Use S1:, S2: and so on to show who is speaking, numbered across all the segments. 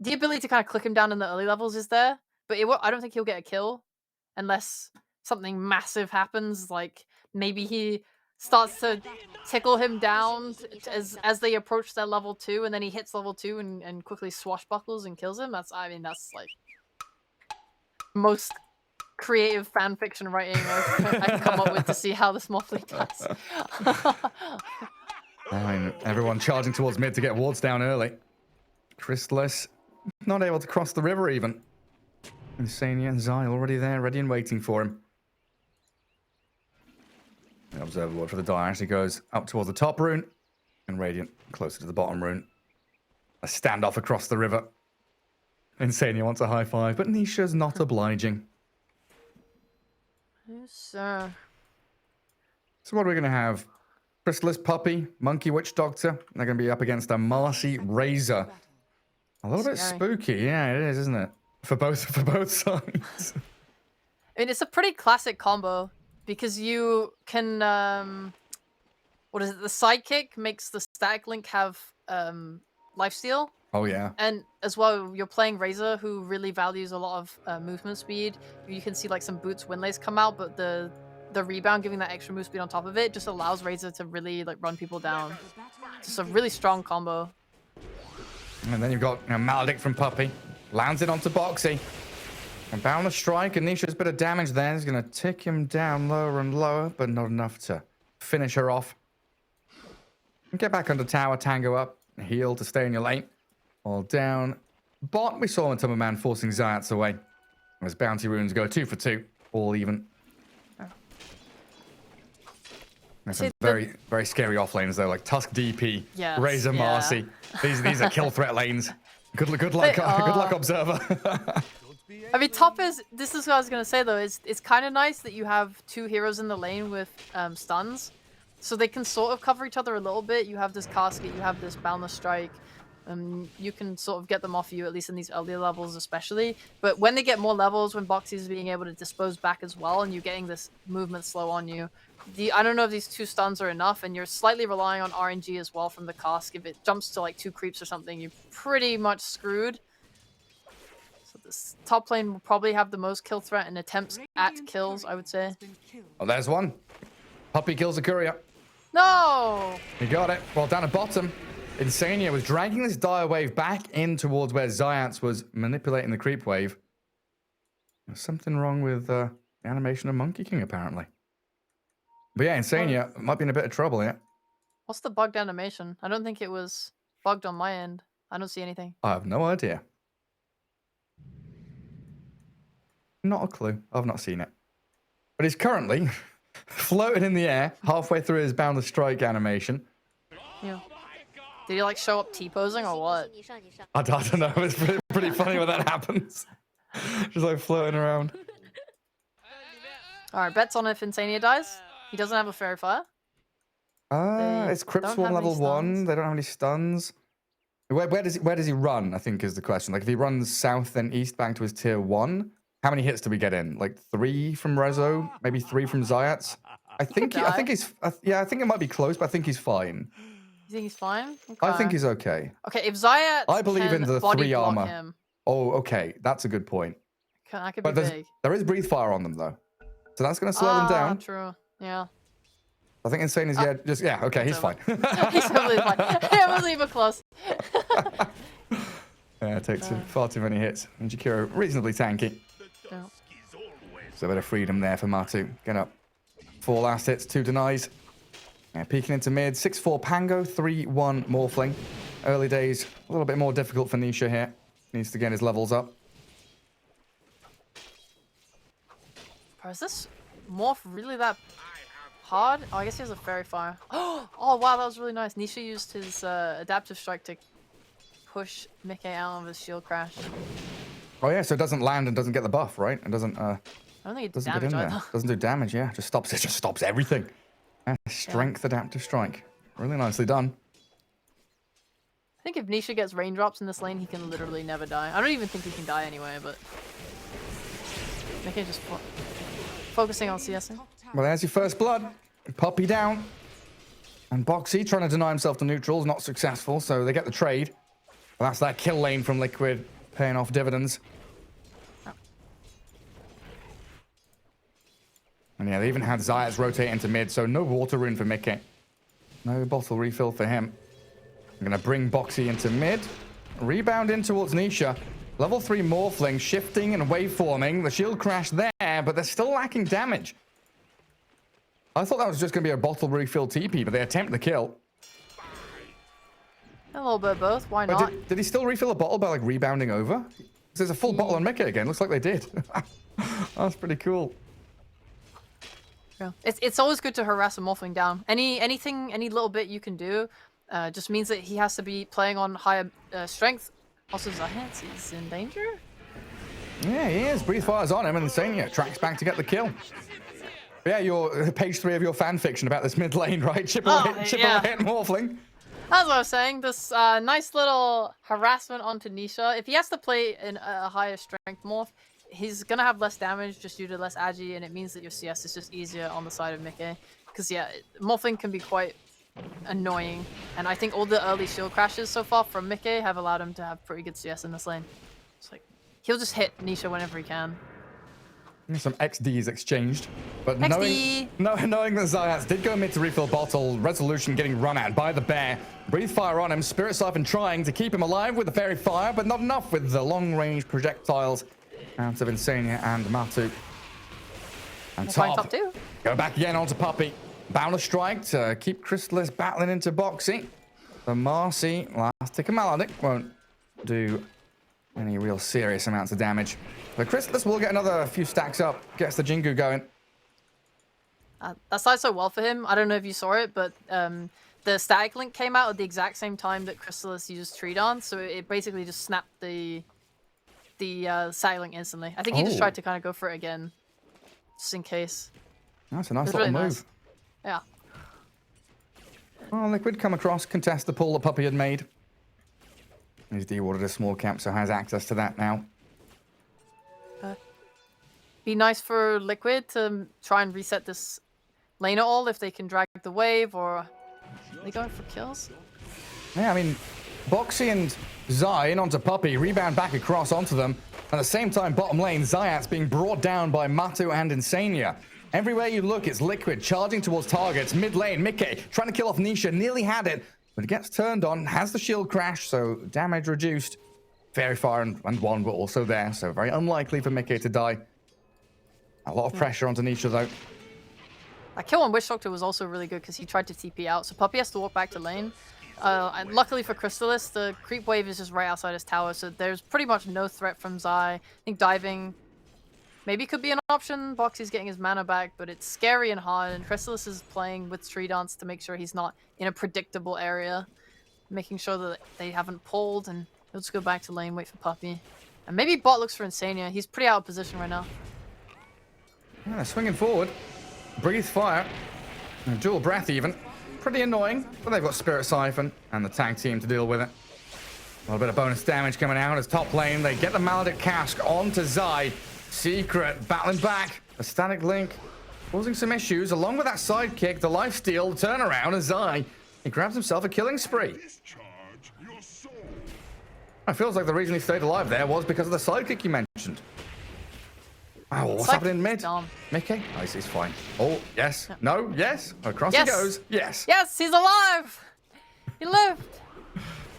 S1: the ability to kind of click him down in the early levels is there, but I don't think he'll get a kill unless something massive happens. Like maybe he starts to tickle him down as they approach their level 2, and then he hits level 2 and quickly swashbuckles and kills him. That's like most creative fan fiction writing I can come up with to see how the small fleet dies.
S2: Everyone charging towards mid to get wards down early. Chrysalis not able to cross the river even. Insania and Zai already there, ready and waiting for him. The observer ward for the die actually goes up towards the top rune, and Radiant closer to the bottom rune. A standoff across the river. Insania wants a high five, but Nisha's not obliging.
S1: Yes, sir.
S2: So what are we going to have? Chrysalis Puppy, Monkey Witch Doctor. They're going to be up against a Marcy Razor. A little bit spooky, yeah, it is, isn't it? For both sides.
S1: I mean, it's a pretty classic combo because you can what is it? The sidekick makes the static link have lifesteal.
S2: Oh yeah.
S1: And as well, you're playing Razor, who really values a lot of movement speed. You can see like some boots Windlays come out, but the rebound giving that extra move speed on top of it just allows Razor to really like run people down. It's just a really strong combo.
S2: And then you've got Maledict from Puppy. Lands it onto Boxy. And Boundless Strike, and Nisha's bit of damage there. He's going to tick him down lower and lower, but not enough to finish her off. Get back under tower, Tango up. Heal to stay in your lane. All down. Bot, we saw Tummer Man forcing Zayats away. As bounty runes go 2 for 2. All even. There's some very, very scary off lanes though, like Tusk DP,
S1: yes,
S2: Razor Marcy. These are kill threat lanes. Good luck, Observer.
S1: I mean, this is what I was gonna say though. It's kind of nice that you have 2 heroes in the lane with stuns, so they can sort of cover each other a little bit. You have this Casket, you have this Boundless Strike. You can sort of get them off you, at least in these earlier levels especially. But when they get more levels, when Boxy is being able to dispose back as well, and you're getting this movement slow on you, I don't know if these 2 stuns are enough, and you're slightly relying on RNG as well from the Cask. If it jumps to like 2 creeps or something, you're pretty much screwed. So this top lane will probably have the most kill threat and attempts at kills, I would say.
S2: Oh, there's one. Puppy kills a courier.
S1: No!
S2: You got it. Well, down at bottom. Insania was dragging this dire wave back in towards where Zayats was manipulating the creep wave. There's something wrong with the animation of Monkey King, apparently. But yeah, Insania might be in a bit of trouble here.
S1: What's the bugged animation? I don't think it was bugged on my end. I don't see anything.
S2: I have no idea. Not a clue. I've not seen it. But he's currently floating in the air, halfway through his Boundless Strike animation.
S1: Yeah. Did he like show up T-posing or what?
S2: I don't know. It's pretty funny when that happens. Just like floating around.
S1: Alright, bets on if Insania dies. He doesn't have a Fairy Fire.
S2: It's Crypt Swarm level 1. They don't have any stuns. Where does he run, I think is the question. Like if he runs south then east back to his tier 1, how many hits do we get in? Like 3 from Rezo, maybe 3 from Zayats? I think it might be close, but I think he's fine.
S1: You think he's fine? Okay.
S2: I think he's okay.
S1: Okay, if Zayat
S2: I believe in the 3 armor.
S1: Him,
S2: oh, okay. That's a good point.
S1: that could be big.
S2: There is breathe fire on them though. So that's going to slow them down.
S1: True. Yeah.
S2: I think Insane is okay, he's fine.
S1: He's totally fine. It wasn't even close.
S2: Yeah, it takes far too many hits. And Jakiro reasonably tanky.
S1: Yeah.
S2: So a bit of freedom there for Matu. Get up. 4 last hits, 2 denies. Yeah, peeking into mid, 6-4 Pango, 3-1 Morphling. Early days, a little bit more difficult for Nisha here. Needs to get his levels up.
S1: Bro, is this Morph really that hard? Oh, I guess he has a Fairy Fire. Oh, wow, that was really nice. Nisha used his Adaptive Strike to push Mickey out of his shield crash.
S2: Oh yeah, so it doesn't land and doesn't get the buff, right? It doesn't,
S1: I don't think it
S2: doesn't
S1: damage
S2: get in there.
S1: either.
S2: Doesn't do damage, yeah. Just stops everything. Strength Adaptive Strike. Really nicely done.
S1: I think if Nisha gets raindrops in this lane, he can literally never die. I don't even think he can die anyway, but... Mickey just focusing on CSing.
S2: Well, there's your first blood. Puppy down. And Boxy trying to deny himself to neutrals, not successful, so they get the trade. Well, that's that kill lane from Liquid paying off dividends.
S1: Oh.
S2: And yeah, they even had Zayas rotate into mid, so no water rune for Mickey. No bottle refill for him. I'm going to bring Boxy into mid. Rebound in towards Nisha. Level 3 Morphling shifting and waveforming. The shield crash there, but they're still lacking damage. I thought that was just going to be a bottle refill TP, but they attempt the kill.
S1: A little bit of both. Why
S2: But
S1: not?
S2: did he still refill a bottle by like rebounding over? There's a full bottle on Mickey again. Looks like they did. That's pretty cool.
S1: Yeah. It's always good to harass a Morphling down. Any little bit you can do just means that he has to be playing on higher strength. Also, Zayas is in danger.
S2: Yeah, he is. Breathe Fire's on him, and Insania tracks back to get the kill. But yeah, your page 3 of your fan fiction about this mid lane, right? Chip away at Morphling.
S1: That's what I was saying. This nice little harassment onto Nisha. If he has to play in a higher strength morph, he's gonna have less damage just due to less agi, and it means that your CS is just easier on the side of Mickey. Because yeah, Morphling can be quite annoying, and I think all the early shield crashes so far from Mickey have allowed him to have pretty good CS in this lane. It's like he'll just hit Nisha whenever he can.
S2: Some XDs exchanged, but
S1: XD.
S2: knowing that Zayas did go mid to refill bottle, Resolution getting run at by the bear, Breathe Fire on him, Spirit Siphon trying to keep him alive with the Fairy Fire, but not enough with the long-range projectiles out of Insania and Matu. And top
S1: two.
S2: Go back again onto Puppey. Boundless Strike to keep Chrysalis battling into Boxy. The Marcy, last tick of Maledict, won't do any real serious amounts of damage. But Chrysalis will get another few stacks up, gets the Jingu going.
S1: That started so well for him. I don't know if you saw it, but the static link came out at the exact same time that Chrysalis used Tree Dance, so it basically just snapped the static link instantly. I think he just tried to kind of go for it again, just in case.
S2: That's a nice little move.
S1: Nice. Yeah.
S2: Well, Liquid come across, contest the pull that Puppey had made. He's dewarded a small camp, so has access to that now.
S1: Be nice for Liquid to try and reset this lane at all if they can drag the wave, or are they going for kills?
S2: Yeah, I mean, Boxy and Zai in onto Puppey, rebound back across onto them. At the same time, bottom lane, Zayat's being brought down by Matu and Insania. Everywhere you look, it's Liquid charging towards targets. Mid lane, Mickey trying to kill off Nisha, nearly had it, but it gets turned on, has the shield crash, so damage reduced. Fairy Fire and one were also there, so very unlikely for Mickey to die. A lot of pressure onto Nisha, though.
S1: That kill on Witch Doctor was also really good because he tried to TP out, so Puppey has to walk back to lane. And luckily for Chrysalis, the creep wave is just right outside his tower, so there's pretty much no threat from Zai. I think diving maybe could be an option. Boxy's getting his mana back, but it's scary and hard, and Chrysalis is playing with Tree Dance to make sure he's not in a predictable area, making sure that they haven't pulled, and he'll just go back to lane, wait for Puppey. And maybe bot looks for Insania. He's pretty out of position right now.
S2: Yeah, swinging forward. Breathe Fire. And dual breath even. Pretty annoying, but they've got Spirit Siphon and the tag team to deal with it. A little bit of bonus damage coming out as top lane. They get the Maledict Cask onto Zai. Secret battling back. A static link causing some issues. Along with that sidekick, the lifesteal, the turnaround, as Zai, he grabs himself a killing spree. It feels like the reason he stayed alive there was because of the sidekick you mentioned. Oh, what's happening mid? Mickey? Oh, he's fine. Oh, yes. No, yes. Across he goes. Yes.
S1: Yes, he's alive! He lived!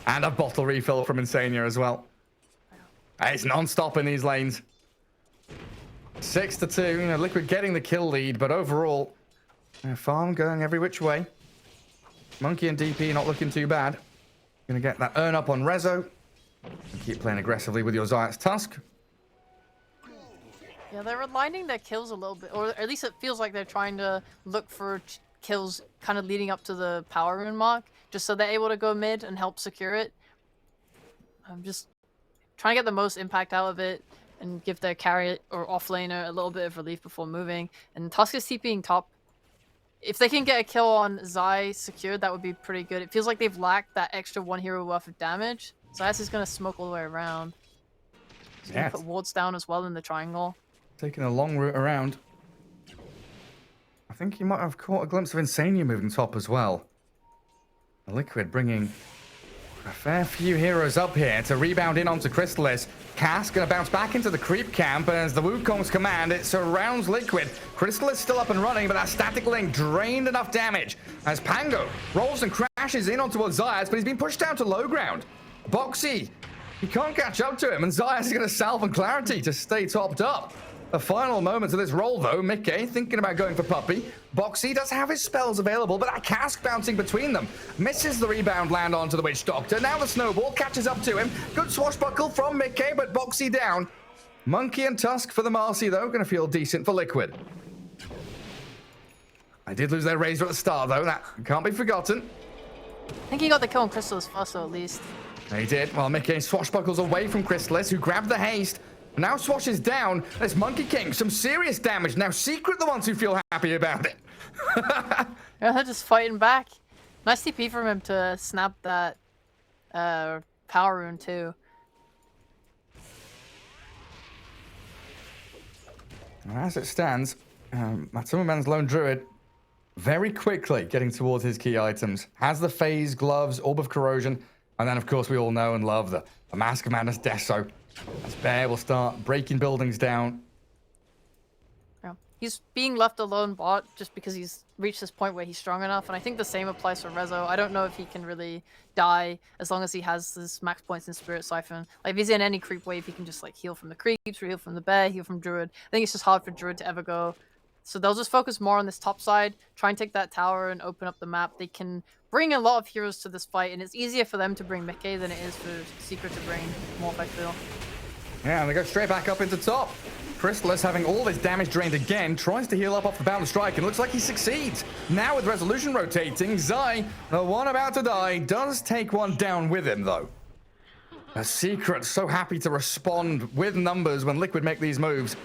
S2: And a bottle refill from Insania as well. It's non-stop in these lanes. 6-2. You know, Liquid getting the kill lead, but overall, farm going every which way. Monkey and DP not looking too bad. Gonna get that earn up on Rezo. And keep playing aggressively with your Zayat's Tusk.
S1: Yeah, they're aligning their kills a little bit, or at least it feels like they're trying to look for kills kind of leading up to the power rune mark, just so they're able to go mid and help secure it. I'm just trying to get the most impact out of it and give their carry or offlaner a little bit of relief before moving. And Tusk is TPing top. If they can get a kill on Zai secured, that would be pretty good. It feels like they've lacked that extra one hero worth of damage. Zayas is going to smoke all the way around. He's going to put wards down as well in the triangle.
S2: Taking a long route around. I think he might have caught a glimpse of Insania moving top as well. Liquid bringing A fair few heroes up here to rebound in onto Chrysalis. Cass gonna bounce back into the creep camp, and as the Wukong's command, it surrounds Liquid. Chrysalis still up and running, but that static link drained enough damage as Pango rolls and crashes in onto Zayas, but he's been pushed down to low ground. Boxy, he can't catch up to him, and Zayas is gonna salve and Clarity to stay topped up. The final moments of this roll, though, Mickey thinking about going for Puppy. Boxy does have his spells available, but that cask bouncing between them misses the rebound land onto the Witch Doctor. Now the snowball catches up to him. Good swashbuckle from Mickey, but Boxy down. Monkey and Tusk for the Marcy, though. Going to feel decent for Liquid. I did lose their Razor at the start, though. That can't be forgotten.
S1: I think he got the kill on Chrysalis first, though, at least.
S2: He did. Well, Mickey swashbuckles away from Chrysalis, who grabbed the haste. Now swashes down. There's Monkey King. Some serious damage. Now Secret the ones who feel happy about it.
S1: Yeah, they're just fighting back. Nice TP from him to snap that power rune too.
S2: As it stands, Matsumaman's Lone Druid very quickly getting towards his key items. Has the Phase, Gloves, Orb of Corrosion, and then of course we all know and love the Mask of Madness Deso. As Bear will start breaking buildings down.
S1: Yeah. He's being left alone bot just because he's reached this point where he's strong enough, and I think the same applies for Rezo. I don't know if he can really die as long as he has his max points in Spirit Siphon. Like, if he's in any creep wave, he can just like heal from the creeps, or heal from the bear, heal from Druid. I think it's just hard for Druid to ever go. So they'll just focus more on this top side, try and take that tower and open up the map. They can bring a lot of heroes to this fight, and it's easier for them to bring Mickey than it is for Secret to bring Morph, I feel.
S2: Yeah, and they go straight back up into top. Chrysalis, having all his damage drained again, tries to heal up off the Bound Strike, and looks like he succeeds. Now with Resolution rotating, Zai, the one about to die, does take one down with him, though. A Secret so happy to respond with numbers when Liquid make these moves.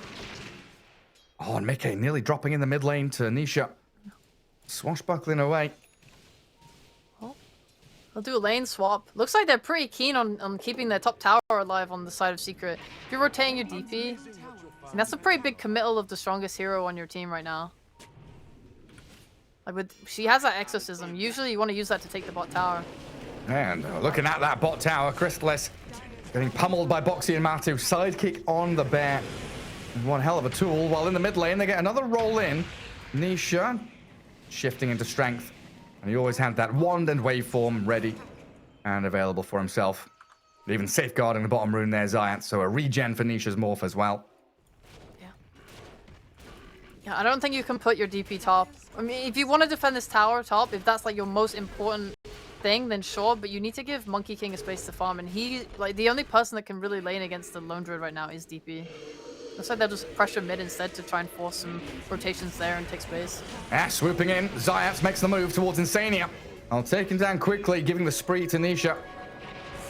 S2: Oh, and Mickey nearly dropping in the mid lane to Nisha. Swashbuckling away.
S1: They'll do a lane swap. Looks like they're pretty keen on keeping their top tower alive on the side of Secret. If you're rotating your DP, and that's a pretty big committal of the strongest hero on your team right now. Like she has that exorcism. Usually you want to use that to take the bot tower.
S2: And looking at that bot tower, Chrysalis getting pummeled by Boxy and Matu. Sidekick on the bear. One hell of a tool. While in the mid lane, they get another roll in. Nisha shifting into strength. And he always had that wand and waveform ready and available for himself. Even safeguarding the bottom rune there, Zayat. So a regen for Nisha's morph as well.
S1: Yeah, I don't think you can put your DP top. I mean, if you want to defend this tower top, if that's like your most important thing, then sure. But you need to give Monkey King a space to farm. And he, like, the only person that can really lane against the Lone Druid right now is DP. Looks like they'll just pressure mid instead to try and force some rotations there and take space.
S2: Ah, swooping in. Zayat makes the move towards Insania. I'll take him down quickly, giving the spree to Nisha.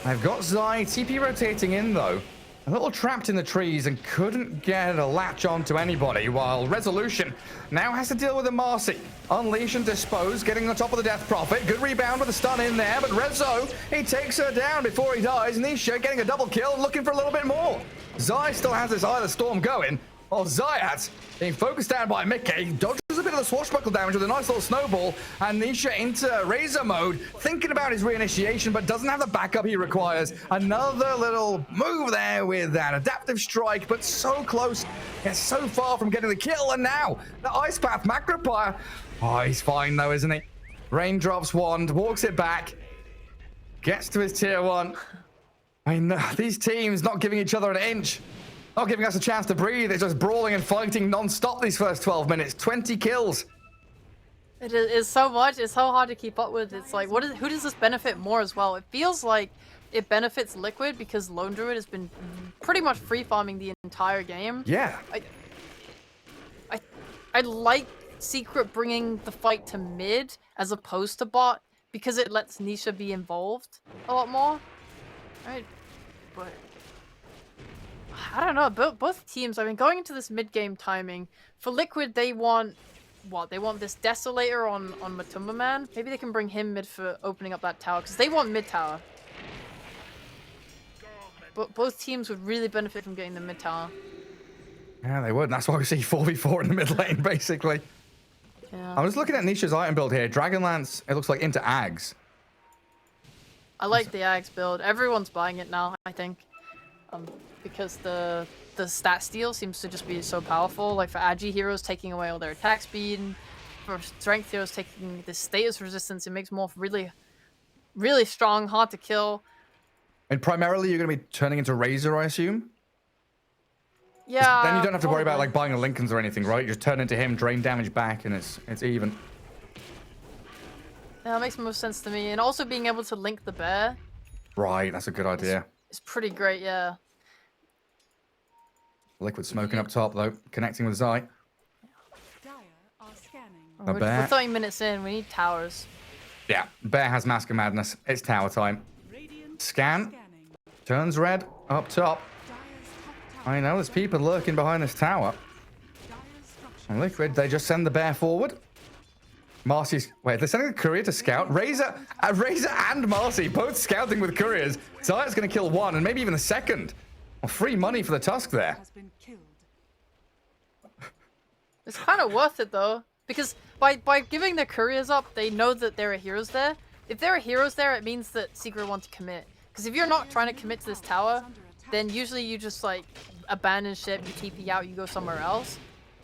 S2: I've got Zai TP rotating in, though. A little trapped in the trees and couldn't get a latch onto anybody, while Resolution now has to deal with the Marcy. Unleash and Dispose, getting on top of the Death Prophet. Good rebound with a stun in there, but Rezo, he takes her down before he dies. Nisha getting a double kill, looking for a little bit more. Zai still has this Eye of the Storm going, while Zayat being focused down by Mickey, dodges a bit of the swashbuckle damage with a nice little snowball, and Nisha into Razor mode, thinking about his reinitiation, but doesn't have the backup he requires. Another little move there with that adaptive strike, but so close, yet so far from getting the kill, and now the Ice Path Macropire. Oh, he's fine though, isn't he? Raindrops wand, walks it back, gets to his tier 1. I mean, these teams not giving each other an inch. Not giving us a chance to breathe. It's just brawling and fighting non-stop these first 12 minutes. 20 kills.
S1: It is so much. It's so hard to keep up with. It's like, who does this benefit more as well? It feels like it benefits Liquid because Lone Druid has been pretty much free farming the entire game.
S2: Yeah.
S1: I like Secret bringing the fight to mid as opposed to bot because it lets Nisha be involved a lot more. Right? But I don't know, both teams, I mean, going into this mid-game timing, for Liquid, they want, what? They want this Desolator on Matumba Man? Maybe they can bring him mid for opening up that tower, because they want mid-tower. But both teams would really benefit from getting the mid-tower.
S2: Yeah, they would, and that's why we see 4v4 in the mid lane, basically.
S1: Yeah.
S2: I was looking at Nisha's item build here. Dragonlance, it looks like into Ags.
S1: I like the Axe build. Everyone's buying it now, I think. Because the stat steal seems to just be so powerful. Like for Agi heroes taking away all their attack speed, and for strength heroes taking the status resistance, it makes Morph really, really strong, hard to kill.
S2: And primarily you're going to be turning into Razor, I assume?
S1: Yeah.
S2: Then you don't have to worry about
S1: probably.
S2: like buying a Lincoln's or anything, right? You just turn into him, drain damage back, and it's even.
S1: Yeah, that makes most sense to me. And also being able to link the bear.
S2: Right, that's a good idea.
S1: It's pretty great, yeah.
S2: Liquid smoking up top though, connecting with Zai. The
S1: We're
S2: bear.
S1: 30 minutes in, we need towers.
S2: Yeah, bear has Mask of Madness. It's tower time. Scan. Turns red. Up top. I know, there's people lurking behind this tower. And Liquid, they just send the bear forward. Marcy's... Wait, they're sending a courier to scout? Razor and Marcy both scouting with couriers. Zai's going to kill one and maybe even the second. Well, free money for the Tusk there.
S1: It's kind of worth it though. Because by giving their couriers up, they know that there are heroes there. If there are heroes there, it means that Secret want to commit. Because if you're not trying to commit to this tower, then usually you just like abandon ship, you TP out, you go somewhere else.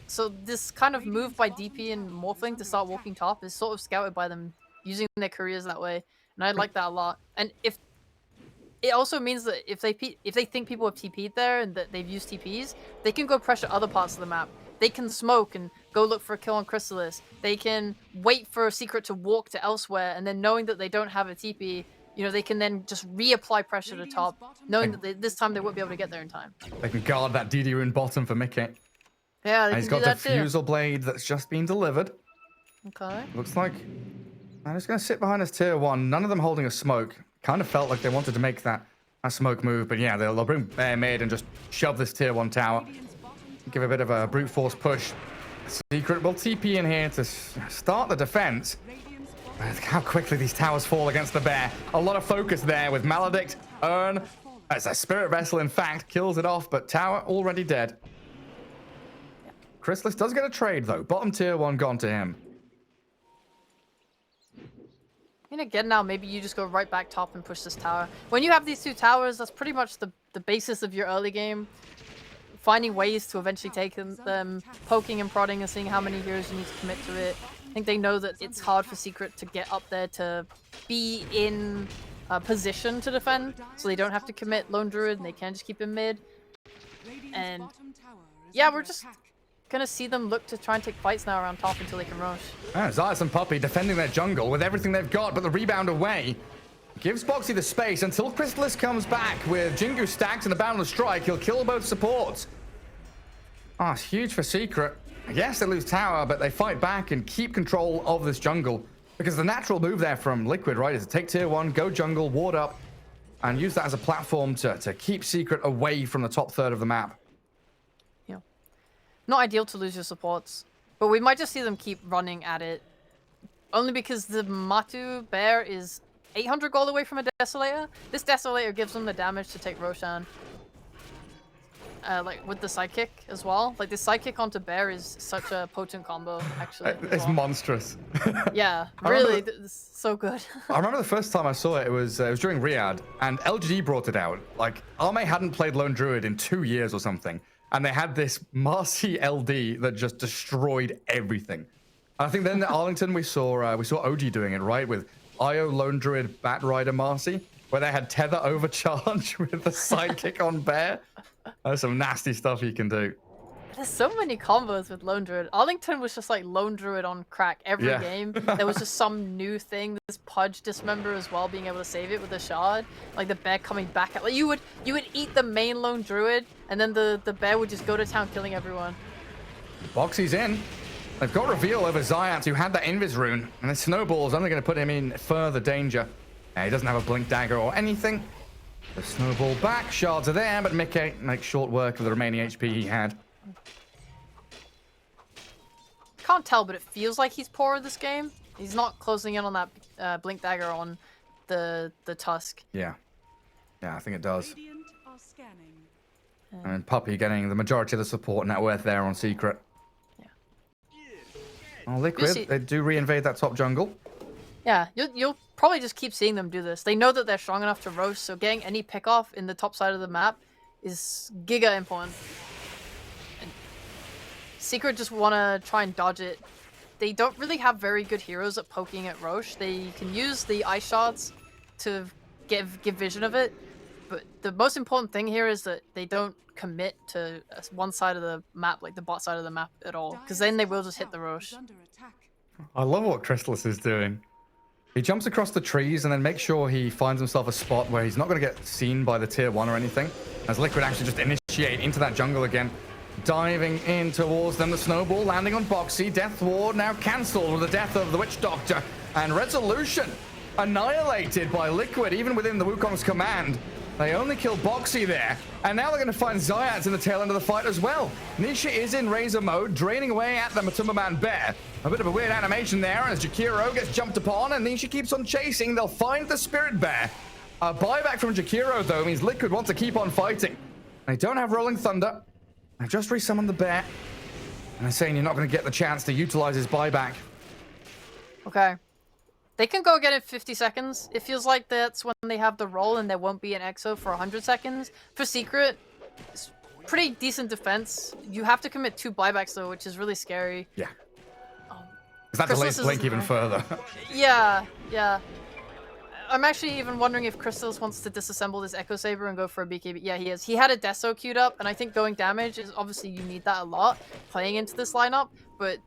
S1: So this kind of move by DP and Morphling to start walking top is sort of scouted by them using their couriers that way. And I like that a lot. And if it also means that if they think people have TP'd there and that they've used TPs, they can go pressure other parts of the map. They can smoke and go look for a kill on Chrysalis. They can wait for a Secret to walk to elsewhere, and then knowing that they don't have a TP, you know, they can then just reapply pressure to top, knowing that this time they won't be able to get there in time.
S2: They can guard that DD rune bottom for Mickey.
S1: Yeah, they
S2: and he's
S1: can
S2: got
S1: do that
S2: Diffusal Blade that's just been delivered.
S1: Okay.
S2: Looks like I'm just going to sit behind this tier 1. None of them holding a smoke. Kind of felt like they wanted to make that smoke move, but yeah, they'll bring bear mid and just shove this tier 1 tower. Give a bit of a brute force push. Secret will TP in here to start the defense. How quickly these towers fall against the bear. A lot of focus there with Maledict, Urn. As a Spirit Vessel, in fact, kills it off, but tower already dead. Chrysalis does get a trade, though. Bottom tier 1 gone to him.
S1: And again now, maybe you just go right back top and push this tower. When you have these two towers, that's pretty much the basis of your early game. Finding ways to eventually take them, poking and prodding and seeing how many heroes you need to commit to it. I think they know that it's hard for Secret to get up there to be in a position to defend, so they don't have to commit Lone Druid and they can just keep him mid. And yeah, we're just gonna see them look to try and take fights now around top until they can rush.
S2: Zayas and Puppey defending their jungle with everything they've got, but the rebound away gives Boxy the space until Chrysalis comes back with Jingu stacked and a boundless strike. He'll kill both supports. Oh, it's huge for Secret. I guess they lose tower, but they fight back and keep control of this jungle. Because the natural move there from Liquid, right, is to take tier 1, go jungle, ward up, and use that as a platform to keep Secret away from the top third of the map.
S1: Yeah. Not ideal to lose your supports, but we might just see them keep running at it. Only because the Matu bear is 800 gold away from a Desolator. This Desolator gives them the damage to take Roshan. Like with the sidekick as well. Like the sidekick onto bear is such a potent combo, actually.
S2: It's monstrous.
S1: Yeah, really, it's so good.
S2: I remember the first time I saw it, it was during Riyadh, and LGD brought it out. Like, Arme hadn't played Lone Druid in 2 years or something, and they had this Marcy LD that just destroyed everything. I think then at Arlington we saw OG doing it, right, with IO Lone Druid Bat Rider Marcy, where they had Tether overcharge with the sidekick on bear. That's some nasty stuff you can do.
S1: There's so many combos with Lone Druid. Arlington was just like Lone Druid on crack every game. There was just some new thing. This Pudge Dismember as well, being able to save it with a shard. Like the bear coming back at, like you would eat the main Lone Druid, and then the bear would just go to town killing everyone.
S2: Boxy's in. They've got reveal over Zayat, who had that Invis rune, and the snowball's only going to put him in further danger. He doesn't have a blink dagger or anything. The snowball back, shards are there, but Mickey makes short work of the remaining HP he had.
S1: Can't tell, but it feels like he's poorer this game. He's not closing in on that blink dagger on the Tusk.
S2: Yeah, I think it does. And Puppey getting the majority of the support net worth there on Secret.
S1: Yeah.
S2: Oh, Liquid, they do reinvade that top jungle.
S1: Yeah, you'll probably just keep seeing them do this. They know that they're strong enough to roast, so getting any pick off in the top side of the map is giga important. And Secret just want to try and dodge it. They don't really have very good heroes at poking at Roche. They can use the ice shards to give vision of it, but the most important thing here is that they don't commit to one side of the map, like the bot side of the map at all, because then they will just hit the Roche.
S2: I love what Chrysalis is doing. He jumps across the trees and then makes sure he finds himself a spot where he's not going to get seen by the tier 1 or anything. As Liquid actually just initiate into that jungle again. Diving in towards them, the snowball landing on Boxy. Death Ward now cancelled with the death of the Witch Doctor. And Resolution annihilated by Liquid, even within the Wukong's command. They only kill Boxy there. And now they're going to find Zayats in the tail end of the fight as well. Nisha is in Razor mode, draining away at the Matumbaman Bear. A bit of a weird animation there as Jakiro gets jumped upon and Nisha keeps on chasing. They'll find the Spirit Bear. A buyback from Jakiro, though, means Liquid want to keep on fighting. They don't have Rolling Thunder. They've just resummoned the bear. And they're saying you're not going to get the chance to utilize his buyback.
S1: Okay. They can go get it 50 seconds. It feels like that's when they have the roll and there won't be an EXO for 100 seconds. For Secret, it's pretty decent defense. You have to commit 2 buybacks though, which is really scary.
S2: Yeah. That delays Blink even further.
S1: Yeah. I'm actually even wondering if Crystals wants to disassemble this Echo Saber and go for a BKB. Yeah, he is. He had a Deso queued up, and I think going damage is obviously you need that a lot playing into this lineup, but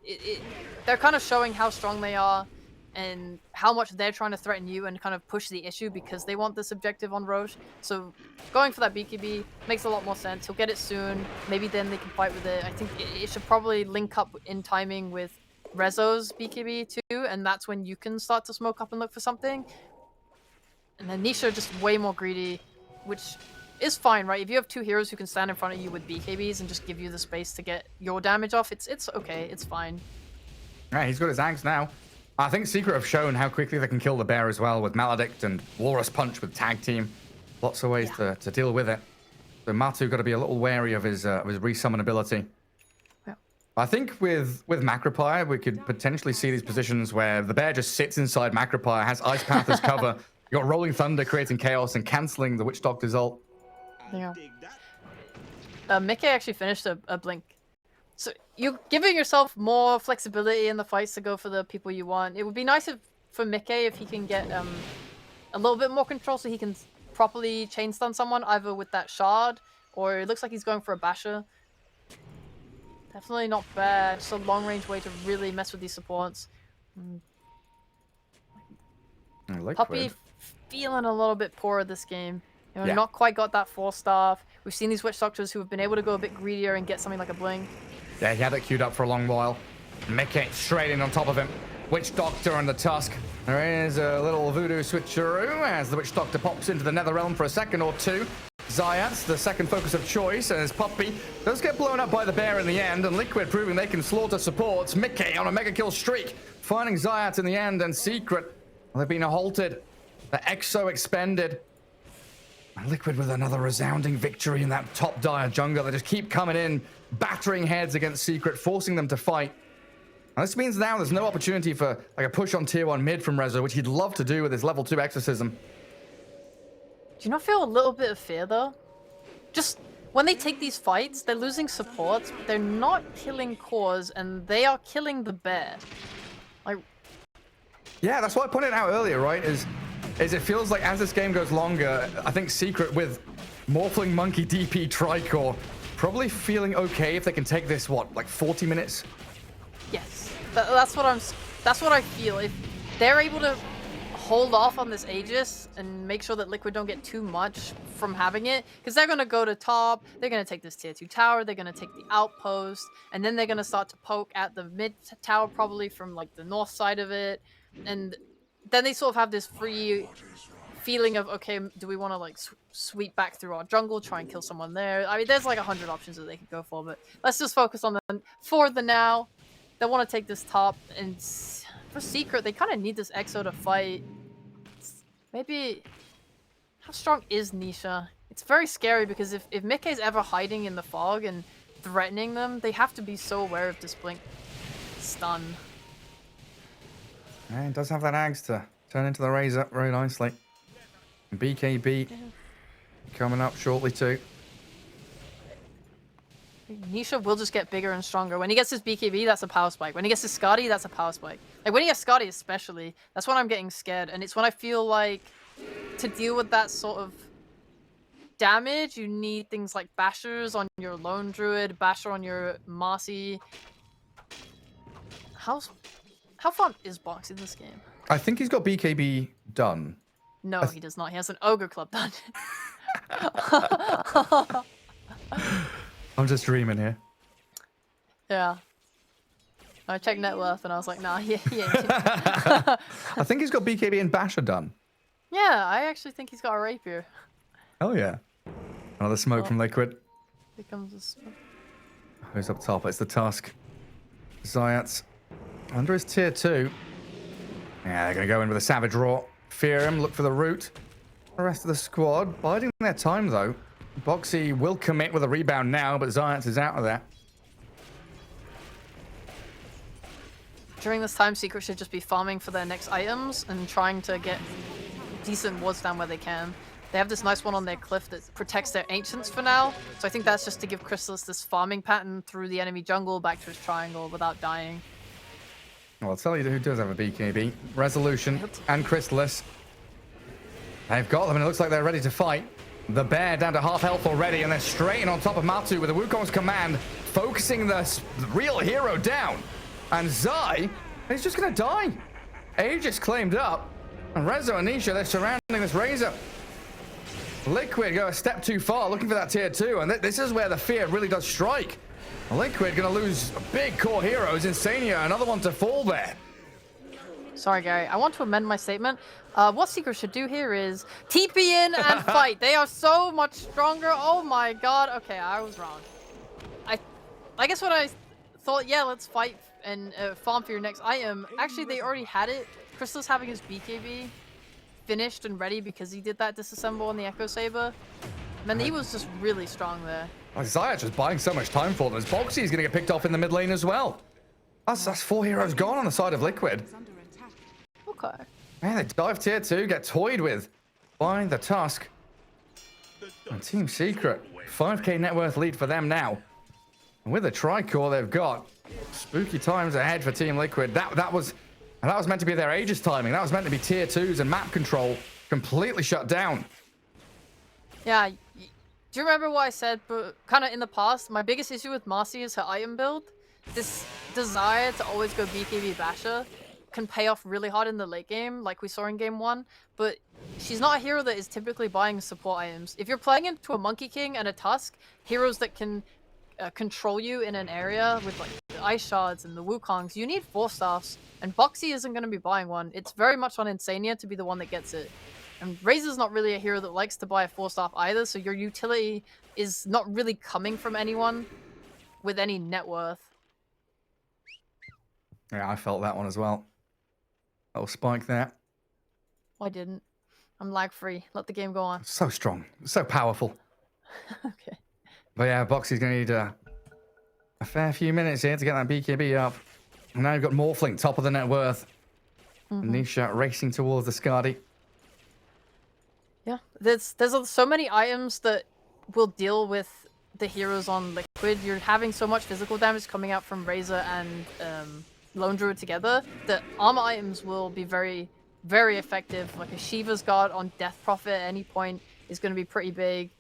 S1: they're kind of showing how strong they are and how much they're trying to threaten you and kind of push the issue because they want this objective on Roche. So going for that BKB makes a lot more sense. He'll get it soon. Maybe then they can fight with it. I think it should probably link up in timing with Rezo's BKB too, and that's when you can start to smoke up and look for something. And then Nisha just way more greedy, which is fine, right? If you have 2 heroes who can stand in front of you with BKBs and just give you the space to get your damage off, it's okay, it's fine.
S2: Yeah, he's got his Axe now. I think Secret have shown how quickly they can kill the bear as well with Maledict and Walrus Punch with Tag Team. Lots of ways to deal with it. So Matu got to be a little wary of his resummon ability.
S1: Yeah.
S2: I think with Macropire, we could potentially see these positions where the bear just sits inside Macropire, has Ice Path as cover. You got Rolling Thunder creating chaos and cancelling the Witch Doctor's ult.
S1: Yeah. Mickey actually finished a blink. So you're giving yourself more flexibility in the fights to go for the people you want. It would be nice for Mickey if he can get a little bit more control so he can properly chain stun someone either with that shard or it looks like he's going for a basher. Definitely not bad. Just a long range way to really mess with these supports. Puppy feeling a little bit poorer this game. You know, not quite got that 4-star. We've seen these Witch Doctors who have been able to go a bit greedier and get something like a blink.
S2: Yeah, he had it queued up for a long while. Mickey straight in on top of him. Witch Doctor and the Tusk. There is a little voodoo switcheroo as the Witch Doctor pops into the Netherrealm for a second or two. Zayats, the second focus of choice, and his Puppy does get blown up by the bear in the end, and Liquid proving they can slaughter supports. Mickey on a mega kill streak, finding Zayat in the end, and Secret, well, they've been halted. The Exo expended. And Liquid with another resounding victory in that top dire jungle. They just keep coming in, battering heads against Secret, forcing them to fight. And this means now there's no opportunity for like a push on tier 1 mid from Rezo, which he'd love to do with his level 2 exorcism.
S1: Do you not feel a little bit of fear though? Just when they take these fights, they're losing supports, but they're not killing cores, and they are killing the bear. Like,
S2: yeah, that's what I pointed out earlier, right? Is it feels like as this game goes longer, I think Secret with Morphling Monkey DP Tricore probably feeling okay if they can take this, what, like 40 minutes?
S1: Yes, that's what I feel. If they're able to hold off on this Aegis and make sure that Liquid don't get too much from having it, because they're going to go to top, they're going to take this tier 2 tower, they're going to take the outpost, and then they're going to start to poke at the mid tower probably from like the north side of it, and then they sort of have this free feeling of, okay, do we want to like sweep back through our jungle, try and kill someone there? I mean, there's like 100 options that they could go for, but let's just focus on them for the now. They want to take this top, and for Secret, they kind of need this Exo to fight. Maybe, how strong is Nisha? It's very scary because if Mickey's ever hiding in the fog and threatening them, they have to be so aware of this blink stun.
S2: And it does have that axe to turn into the Razor very nicely. And BKB coming up shortly too.
S1: Nisha will just get bigger and stronger. When he gets his BKB, that's a power spike. When he gets his Scotty, that's a power spike. Like, when he gets Scotty especially, that's when I'm getting scared. And it's when I feel like to deal with that sort of damage, you need things like Bashers on your Lone Druid, Basher on your Marcy. How fun is Box in this game?
S2: I think he's got BKB done.
S1: No, he does not. He has an Ogre Club done.
S2: I'm just dreaming here.
S1: Yeah. I checked net worth and I was like, nah, he ain't.
S2: I think he's got BKB and Basher done.
S1: Yeah, I actually think he's got a Rapier.
S2: Oh yeah. Another smoke from Liquid.
S1: Here comes the smoke.
S2: Who's up top? It's the Tusk. Zayats under his tier 2. Yeah, they're going to go in with a Savage Raw. Fear him, look for the root. The rest of the squad biding their time though. Boxy will commit with a rebound now, but Zayats is out of there.
S1: During this time, Secret should just be farming for their next items and trying to get decent wards down where they can. They have this nice one on their cliff that protects their ancients for now, so I think that's just to give Chrysalis this farming pattern through the enemy jungle back to his triangle without dying.
S2: Well, I'll tell you who does have a BKB. Resolution and Chrysalis. They've got them and it looks like they're ready to fight. The bear down to half health already, and they're straight in on top of Matu with the Wukong's command, focusing the real hero down. And Zai, he's just going to die. Aegis claimed up. And Rezo and Nisha, they're surrounding this Razor. Liquid go a step too far, looking for that tier 2, and this is where the fear really does strike. Liquid going to lose big core heroes. Insania, another one to fall there.
S1: Sorry, Gary. I want to amend my statement. What Secret should do here is TP in and fight. They are so much stronger. Oh my god. Okay, I was wrong. I guess what I thought, yeah, let's fight and farm for your next item. Actually, they already had it. Crystal's having his BKB finished and ready because he did that disassemble on the Echo Saber. Man, he was just really strong there.
S2: Zayat just buying so much time for them. As Boxy is going to get picked off in the mid lane as well. That's 4 heroes gone on the side of Liquid.
S1: Okay.
S2: Man, they dive tier 2, get toyed with by the Tusk. And Team Secret, 5k net worth lead for them now. And with the Tricore they've got, spooky times ahead for Team Liquid. That was meant to be their Aegis timing. That was meant to be tier 2s and map control completely shut down.
S1: Yeah. Do you remember what I said, but kind of in the past, my biggest issue with Marcy is her item build. This desire to always go BKB Basher can pay off really hard in the late game, like we saw in game 1, but she's not a hero that is typically buying support items. If you're playing into a Monkey King and a Tusk, heroes that can control you in an area with like the Ice Shards and the Wukongs, you need 4 staffs, and Boxy isn't going to be buying one. It's very much on Insania to be the one that gets it. And Razor's not really a hero that likes to buy a 4-staff either, so your utility is not really coming from anyone with any net worth.
S2: Yeah, I felt that one as well. Little spike there.
S1: I didn't. I'm lag-free. Let the game go on.
S2: So strong. So powerful.
S1: Okay.
S2: But yeah, Boxy's going to need a fair few minutes here to get that BKB up. And now you've got Morphling, top of the net worth. Nisha racing towards the Skadi.
S1: Yeah, there's so many items that will deal with the heroes on Liquid. You're having so much physical damage coming out from Razor and Lone Druid together that armor items will be very, very effective. Like a Shiva's Guard on Death Prophet at any point is going to be pretty big.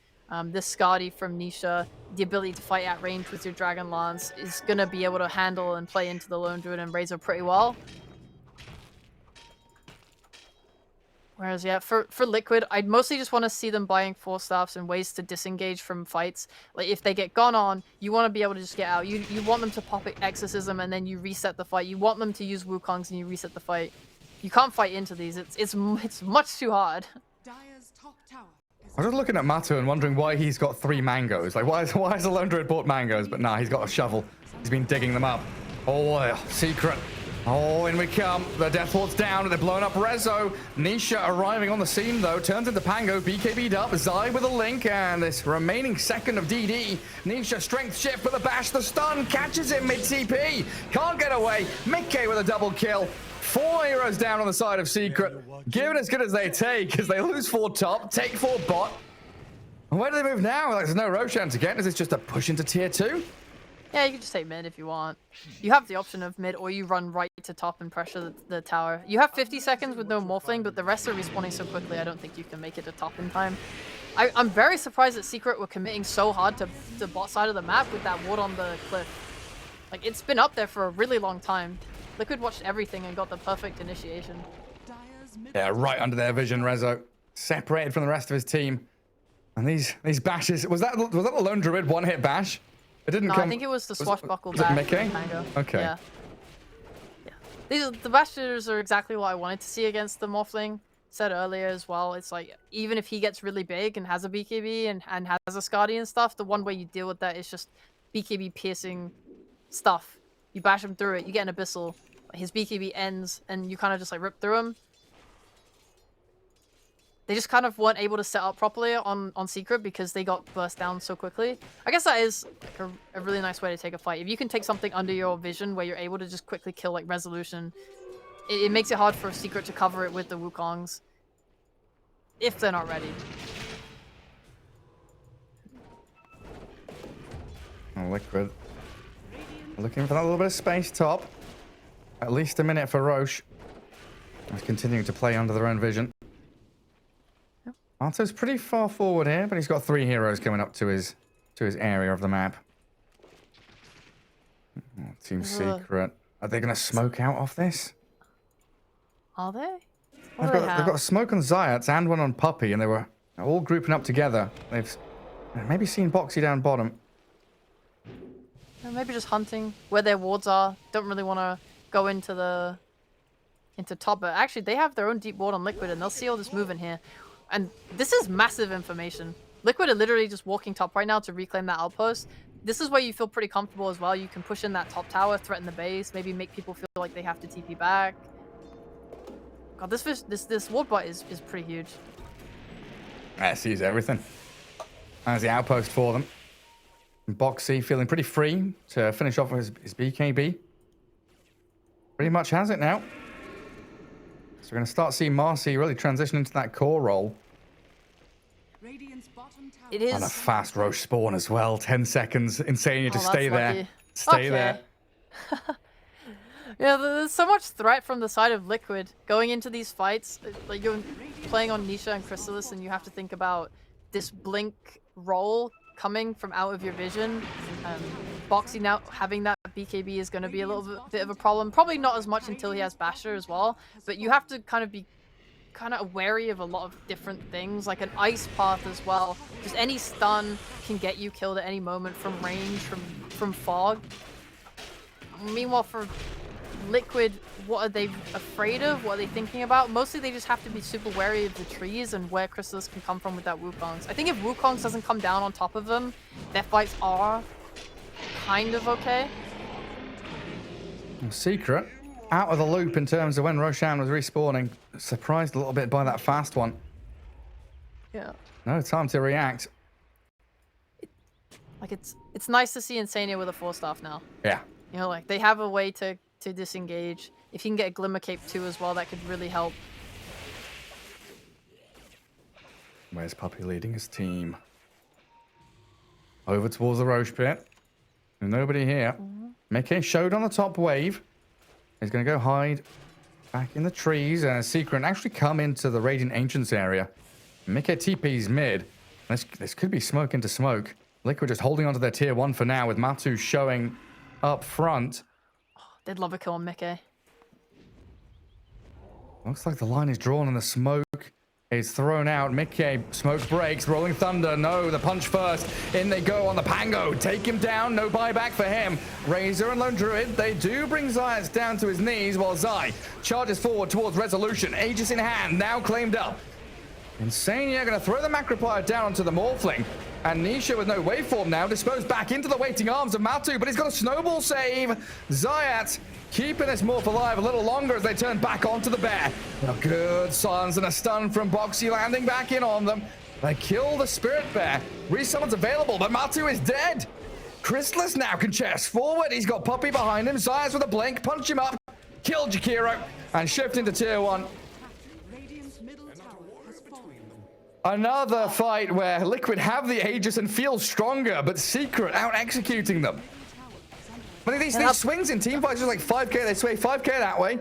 S1: This Skadi from Nisha, the ability to fight at range with your Dragon Lance is going to be able to handle and play into the Lone Druid and Razor pretty well. Whereas, yeah, for Liquid, I'd mostly just want to see them buying 4 staffs and ways to disengage from fights. Like, if they get gone on, you want to be able to just get out. You want them to pop Exorcism and then you reset the fight. You want them to use Wukongs and you reset the fight. You can't fight into these. It's much too hard.
S2: I was just looking at Matu and wondering why he's got 3 mangoes. Like, why has the Lone Druid bought mangoes? But nah, he's got a shovel. He's been digging them up. Oh, Secret. Oh, in we come. The Death Lord's down. They're blowing up Rezo. Nisha arriving on the scene, though. Turns into Pango. BKB'd up. Zai with a link. And this remaining second of DD. Nisha strength shift for the bash. The stun catches him mid-TP. Can't get away. Mickey with a double kill. 4 heroes down on the side of Secret. Giving as good as they take as they lose 4 top, take 4 bot. And where do they move now? Like, there's no Roshan to get. Is this just a push into tier 2?
S1: Yeah, you can just take mid if you want. You have the option of mid, or you run right to top and pressure the tower. You have 50 seconds with no morphling, but the rest are respawning so quickly, I don't think you can make it to top in time. I'm very surprised that Secret were committing so hard to the bot side of the map with that ward on the cliff. Like, it's been up there for a really long time. Liquid watched everything and got the perfect initiation.
S2: Yeah, right under their vision, Rezo. Separated from the rest of his team. And these bashes, was that a lone druid one-hit bash? It didn't come...
S1: I think it was the swashbuckle bash.
S2: Mickey?
S1: Mango.
S2: Okay.
S1: Yeah. The bashers are exactly what I wanted to see against the Morphling. Said earlier as well, it's like, even if he gets really big and has a BKB and has a Skadi and stuff, the one way you deal with that is just BKB piercing stuff. You bash him through it, you get an Abyssal, his BKB ends, and you kind of just like rip through him. They just kind of weren't able to set up properly on Secret because they got burst down so quickly. I guess that is like a really nice way to take a fight. If you can take something under your vision where you're able to just quickly kill like Resolution, it makes it hard for Secret to cover it with the Wukongs. If they're not ready.
S2: Oh, Liquid. Looking for that little bit of space top. At least a minute for Roche. He's continuing to play under their own vision. Arto's pretty far forward here, but he's got 3 heroes coming up to his area of the map. Oh, Team Secret. Are they going to smoke out off this?
S1: Are they?
S2: They've got a smoke on Zayats and one on Puppy, and they were all grouping up together. They've maybe seen Boxy down bottom.
S1: Maybe just hunting where their wards are. Don't really want to go into top, but actually they have their own deep ward on Liquid, and they'll see all this movement here. And this is massive information. Liquid are literally just walking top right now to reclaim that outpost. This is where you feel pretty comfortable as well. You can push in that top tower, threaten the base, maybe make people feel like they have to TP back. God, this ward bot is pretty huge.
S2: Yeah, sees everything. That's the outpost for them. And Boxy feeling pretty free to finish off his BKB. Pretty much has it now. So we're going to start seeing Marcy really transition into that core role.
S1: It is.
S2: And a fast Roche spawn as well. 10 seconds. Insania to stay there. Stay there.
S1: Yeah, there's so much threat from the side of Liquid going into these fights. Like, you're playing on Nisha and Chrysalis, and you have to think about this blink roll coming from out of your vision. Boxy now having that BKB is going to be a little bit of a problem. Probably not as much until he has Basher as well, but you have to kind of be wary of a lot of different things, like an ice path as well. Just any stun can get you killed at any moment from range, from fog. Meanwhile, for Liquid, what are they afraid of? What are they thinking about? Mostly they just have to be super wary of the trees and where Chrysalis can come from with that Wukongs. I think if Wukongs doesn't come down on top of them, their fights are kind of okay.
S2: Secret out of the loop in terms of when Roshan was respawning. Surprised a little bit by that fast one.
S1: Yeah.
S2: No time to react.
S1: Like, it's nice to see Insania with a 4-staff now.
S2: Yeah.
S1: You know, like, they have a way to disengage. If you can get a Glimmer Cape too as well, that could really help.
S2: Where's Puppy leading his team? Over towards the Roche pit. Nobody here. Mickey showed on the top wave. He's going to go hide back in the trees. And Secret actually come into the Radiant Ancients area. Mickey TP's mid. This could be smoke into smoke. Liquid just holding onto their tier 1 for now, with Matu showing up front.
S1: They'd love a kill on Mickey.
S2: Looks like the line is drawn and the smoke is thrown out. Mickey, smoke breaks, Rolling Thunder, no, the punch first. In they go on the Pango, take him down, no buyback for him. Razor and Lone Druid, they do bring Zayas down to his knees, while Zai charges forward towards Resolution, Aegis in hand, now claimed up. Insania going to throw the Macroplier down onto the Morphling. And Nisha with no waveform now disposed back into the waiting arms of Matu, but he's got a snowball save. Zayat keeping this Morph alive a little longer as they turn back onto the bear. A good silence and a stun from Boxy landing back in on them. They kill the Spirit Bear. Resummons available, but Matu is dead. Chrysalis now can chest forward. He's got Puppy behind him. Zayat with a blink, punch him up. killed Jakiro, and shift into tier 1. Another fight where Liquid have the Aegis and feel stronger, but Secret out-executing them. I mean, these swings in team fights are like 5k, they sway 5k that way.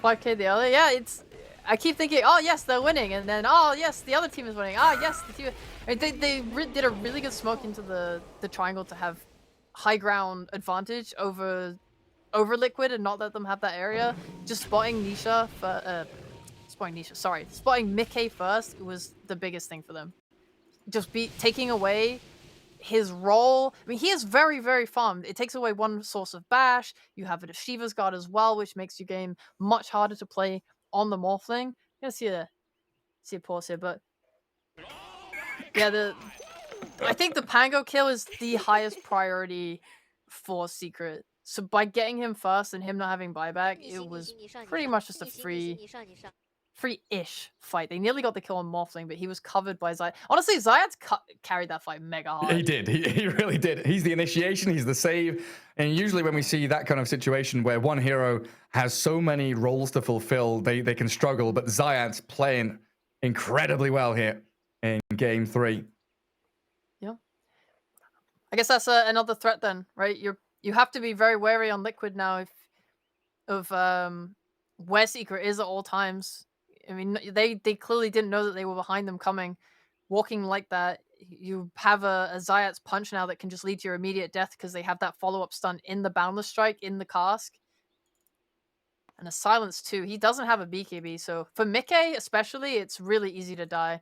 S1: 5k the other, yeah, it's... I keep thinking, oh yes, they're winning, and then, oh yes, the other team is winning. Ah yes, the team... I mean, they did a really good smoke into the triangle to have high ground advantage over Liquid and not let them have that area. Just spotting Nisha for... spotting Mickey first was the biggest thing for them. Just taking away his role. I mean, he is very, very farmed. It takes away one source of bash. You have a Shiva's Guard as well, which makes your game much harder to play on the Morphling. I'm gonna see a pause here, but yeah, I think the Pango kill is the highest priority for Secret. So by getting him first and him not having buyback, it was pretty much just a free-ish fight. They nearly got the kill on Morphling, but he was covered by Zayat. Honestly, Zayat's carried that fight mega hard.
S2: He did. He really did. He's the initiation. He's the save. And usually when we see that kind of situation where one hero has so many roles to fulfill, they can struggle. But Zayat's playing incredibly well here in game 3.
S1: Yeah. I guess that's another threat then, right? You have to be very wary on Liquid now of where Secret is at all times. I mean, they clearly didn't know that they were behind them coming. Walking like that, you have a Zayat's punch now that can just lead to your immediate death because they have that follow-up stun in the Boundless Strike, in the cask. And a silence too. He doesn't have a BKB, so for Mickey especially, it's really easy to die.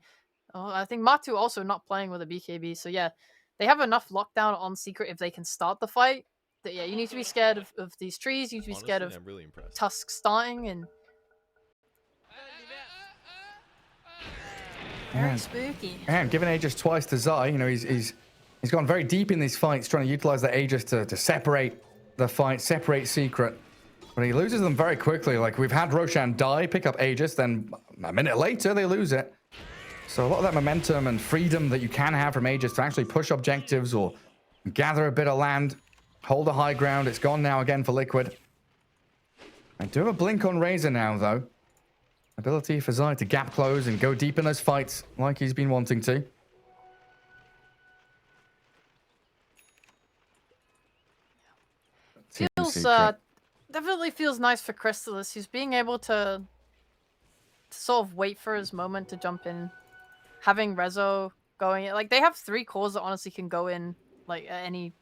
S1: Oh, I think Matu also not playing with a BKB, so yeah, they have enough lockdown on Secret if they can start the fight. That yeah, you need to be scared of these trees, you need to be scared of Tusk starting, and very spooky.
S2: And given Aegis twice to Zai, you know, he's gone very deep in these fights, trying to utilize the Aegis to separate the fight, separate Secret. But he loses them very quickly. Like, we've had Roshan die, pick up Aegis, then a minute later they lose it. So a lot of that momentum and freedom that you can have from Aegis to actually push objectives or gather a bit of land, hold a high ground, it's gone now again for Liquid. I do have a blink on Razor now, though. Ability for Zai to gap close and go deep in those fights like he's been wanting to.
S1: Definitely feels nice for Crystallis. He's being able to sort of wait for his moment to jump in. Having Rezo going, like, they have 3 cores that honestly can go in, like, at any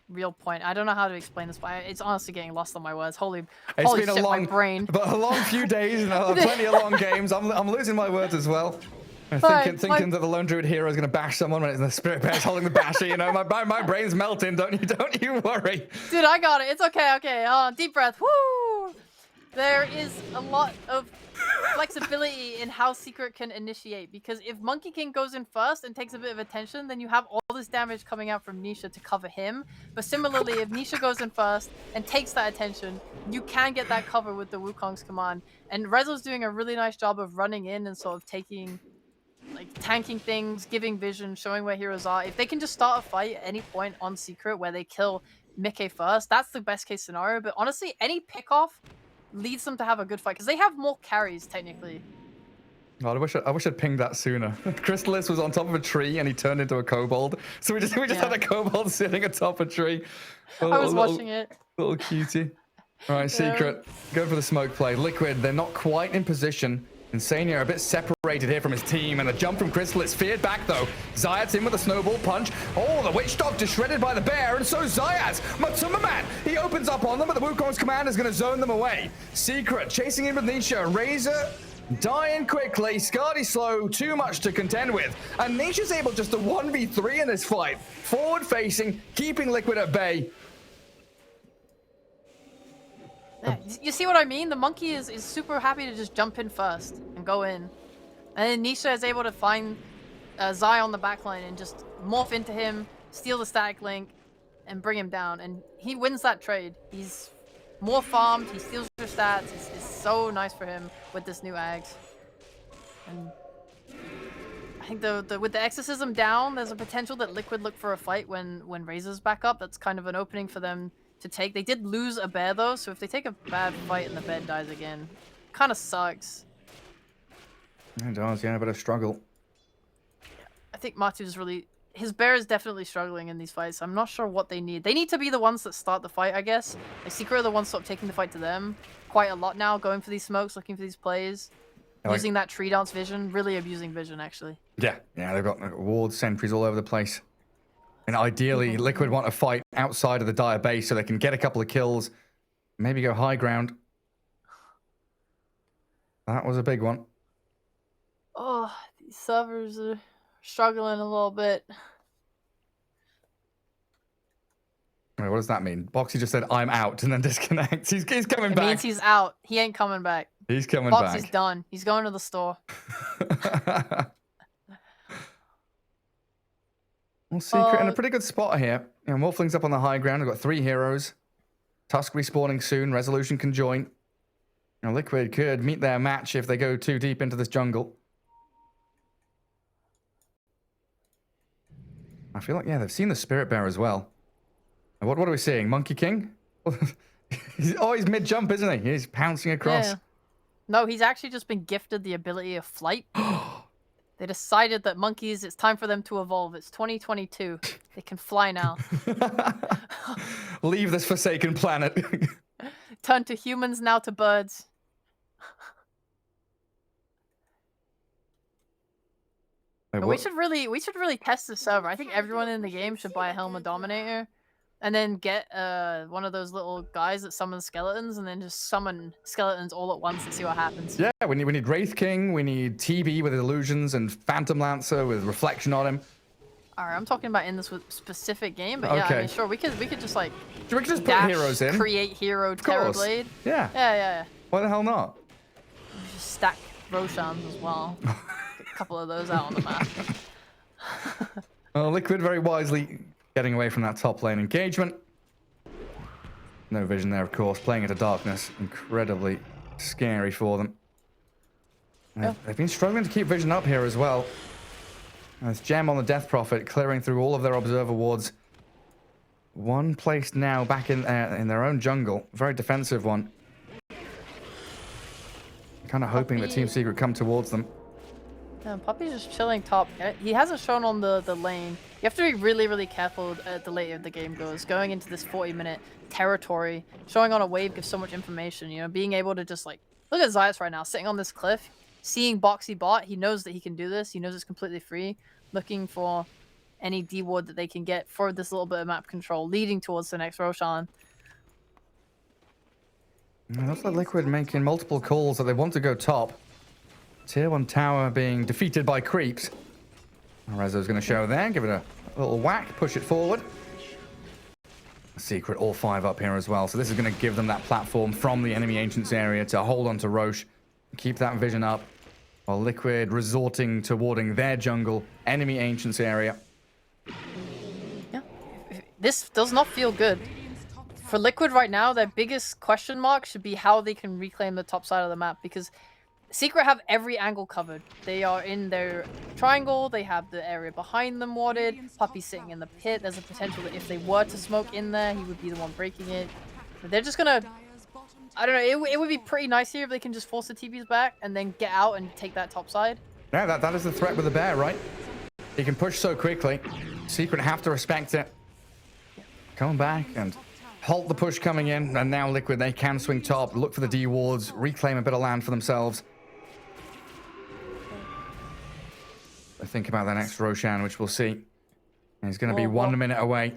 S1: real point. I don't know how to explain this, but it's honestly getting lost on my words. Holy shit, my brain.
S2: But a long few days, you know, plenty of long games. I'm losing my words as well. Thinking that the Lone Druid hero is going to bash someone when the Spirit Bear's holding the basher, you know, my brain's melting. Don't you worry.
S1: Dude, I got it. It's okay. Okay. Deep breath. Woo! There is a lot of flexibility in how Secret can initiate, because if Monkey King goes in first and takes a bit of attention, then you have all this damage coming out from Nisha to cover him. But similarly, if Nisha goes in first and takes that attention, you can get that cover with the Wukong's command. And Rezo's doing a really nice job of running in and sort of taking, like, tanking things, giving vision, showing where heroes are. If they can just start a fight at any point on Secret where they kill Mickey first, that's the best case scenario. But honestly, any pickoff leads them to have a good fight because they have more carries technically.
S2: God, I wish I'd pinged that sooner. Crystallis was on top of a tree and he turned into a kobold. So we just had a kobold sitting atop a tree.
S1: I was watching it.
S2: Little cutie. All right, Secret, go for the smoke play. Liquid, they're not quite in position. Insania a bit separated here from his team, and a jump from Crystallis feared back though. Zayat's in with a snowball punch. Oh, the Witch Doctor shredded by the bear, and so Zayat. Matsuma Man, he opens up on them, but the Wukong's command is going to zone them away. Secret chasing in with Nisha. Razor dying quickly. Scardy slow, too much to contend with. And Nisha's able just to 1v3 in this fight. Forward facing, keeping Liquid at bay.
S1: Yeah, you see what I mean? The monkey is super happy to just jump in first and go in. And then Nisha is able to find Zai on the backline and just morph into him, steal the static link, and bring him down. And he wins that trade. He's more farmed, he steals your stats. It's so nice for him with this new Ags. And I think with the Exorcism down, there's a potential that Liquid look for a fight when Razor's back up. That's kind of an opening for them to take. They did lose a bear though, so if they take a bad fight and the bear dies again, kind of sucks.
S2: It does, yeah, a bit of struggle.
S1: I think Matu's really... His bear is definitely struggling in these fights. I'm not sure what they need. They need to be the ones that start the fight, I guess. Like, Secret are the ones sort of taking the fight to them quite a lot now, going for these smokes, looking for these plays, using that tree dance vision, really abusing vision, actually.
S2: Yeah, they've got wards, sentries all over the place. And ideally, Liquid want to fight outside of the Dire base so they can get a couple of kills, maybe go high ground. That was a big one.
S1: Oh, these servers are struggling a little bit.
S2: Wait, what does that mean? Boxy just said, I'm out, and then disconnects. He's coming
S1: It
S2: back.
S1: means he's out. He ain't coming back.
S2: He's coming back.
S1: Boxy's done. He's going to the store.
S2: Well, Secret in a pretty good spot here. You know, Morphling's up on the high ground. We've got 3 heroes. Tusk respawning soon. Resolution can join. You know, Liquid could meet their match if they go too deep into this jungle. I feel like, yeah, they've seen the Spirit Bear as well. And what are we seeing? Monkey King? he's mid-jump, isn't he? He's pouncing across.
S1: Yeah. No, he's actually just been gifted the ability of flight. They decided that monkeys, it's time for them to evolve. It's 2022. They can fly now.
S2: Leave this forsaken planet.
S1: Turn to humans, now to birds.
S2: Wait,
S1: we should really test the server. I think everyone in the game should buy a Helmet Dominator, and then get one of those little guys that summon skeletons, and then just summon skeletons all at once and see what happens.
S2: Yeah, we need Wraith King, we need TB with illusions, and Phantom Lancer with reflection on him.
S1: All right, I'm talking about in this specific game, but yeah, I mean, sure, we could just like
S2: we could just put heroes in.
S1: Create hero Terrorblade.
S2: Yeah.
S1: Yeah.
S2: Why the hell not?
S1: Just stack Roshans as well. Get a couple of those out on the map.
S2: Well, Liquid very wisely getting away from that top lane engagement. No vision there, of course. Playing into darkness. Incredibly scary for them.
S1: Yeah.
S2: They've been struggling to keep vision up here as well. There's Gem on the Death Prophet clearing through all of their observer wards. One placed now back in their own jungle. Very defensive one. Kind of hoping that Team Secret come towards them.
S1: Yeah, Puppy's just chilling top. He hasn't shown on the lane. You have to be really, really careful the later the game goes. Going into this 40-minute territory, showing on a wave gives so much information. You know, being able to just like look at Zayas right now, sitting on this cliff, seeing Boxy bot. He knows that he can do this. He knows it's completely free. Looking for any D ward that they can get for this little bit of map control, leading towards the next Roshan.
S2: It looks like Liquid making multiple calls that they want to go top. Tier 1 tower being defeated by creeps. Rezo's going to show there, give it a little whack, push it forward. Secret all 5 up here as well, so this is going to give them that platform from the enemy ancients area to hold on to Roche, keep that vision up, while Liquid resorting to warding their jungle, enemy ancients area.
S1: Yeah, this does not feel good. For Liquid right now, their biggest question mark should be how they can reclaim the top side of the map, because Secret have every angle covered. They are in their triangle, they have the area behind them warded, Puppy's sitting in the pit. There's a potential that if they were to smoke in there, he would be the one breaking it. But they're just gonna... I don't know, it would be pretty nice here if they can just force the TPs back and then get out and take that top side.
S2: Yeah, that is the threat with the bear, right? He can push so quickly. Secret have to respect it. Come back and halt the push coming in, and now Liquid, they can swing top, look for the D wards, reclaim a bit of land for themselves. Think about that next Roshan, which we'll see. He's going to be 1 minute away.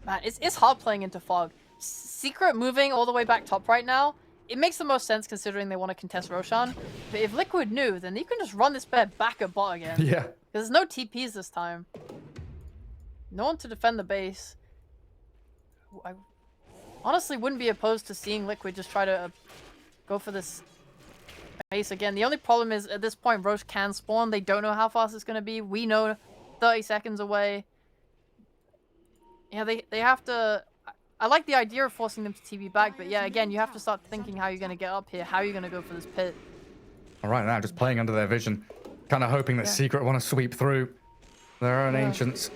S1: Man, it's hard playing into Fog. Secret moving all the way back top right now, it makes the most sense considering they want to contest Roshan. But if Liquid knew, then you can just run this bear back at bot again.
S2: Yeah.
S1: Because there's no TPs this time. No one to defend the base. I honestly wouldn't be opposed to seeing Liquid just try to go for this base again. The only problem is at this point Roche can spawn. They don't know how fast it's going to be. We know 30 seconds away. Yeah, they have to... I like the idea of forcing them to TB back, but yeah, again, you have to start thinking how you're going to get up here, how you're going to go for this pit.
S2: All right, now just playing under their vision, kind of hoping that Secret want to sweep through their own ancients.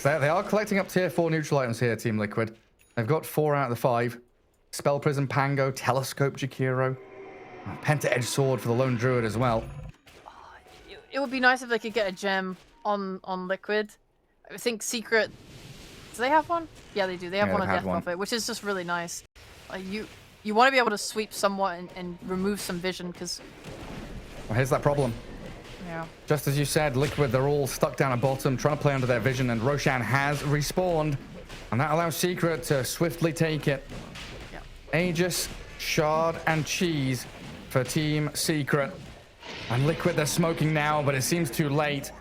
S2: They are collecting up tier 4 neutral items here, Team Liquid. They've got 4 out of the 5. Spell Prism Pango, Telescope Jakiro, Penta Edge Sword for the Lone Druid as well.
S1: It would be nice if they could get a gem on Liquid. I think Secret... Do they have one? Yeah, they do. They have one on Death Prophet, which is just really nice. You want to be able to sweep somewhat and remove some vision, because...
S2: Well, here's that problem.
S1: Yeah.
S2: Just as you said, Liquid, they're all stuck down at bottom, trying to play under their vision, and Roshan has respawned. And that allows Secret to swiftly take it. Yeah. Aegis, Shard, and Cheese for Team Secret. And Liquid, they're smoking now, but it seems too late.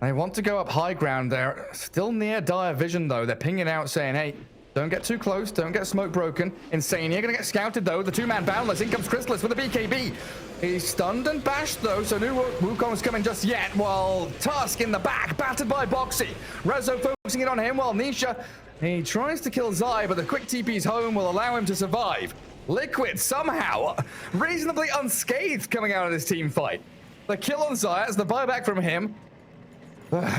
S2: They want to go up high ground. They're still near dire vision, though. They're pinging out, saying, hey, don't get too close. Don't get smoke broken. Insane. You're going to get scouted, though. The two-man Boundless. In comes Chrysalis with a BKB. He's stunned and bashed, though, so no Wukong's coming just yet. While Tusk in the back, battered by Boxy. Rezo focusing it on him, while Nisha, he tries to kill Zai, but the quick TP's home will allow him to survive. Liquid, somehow, reasonably unscathed coming out of this team fight. The kill on Zai, it's the buyback from him.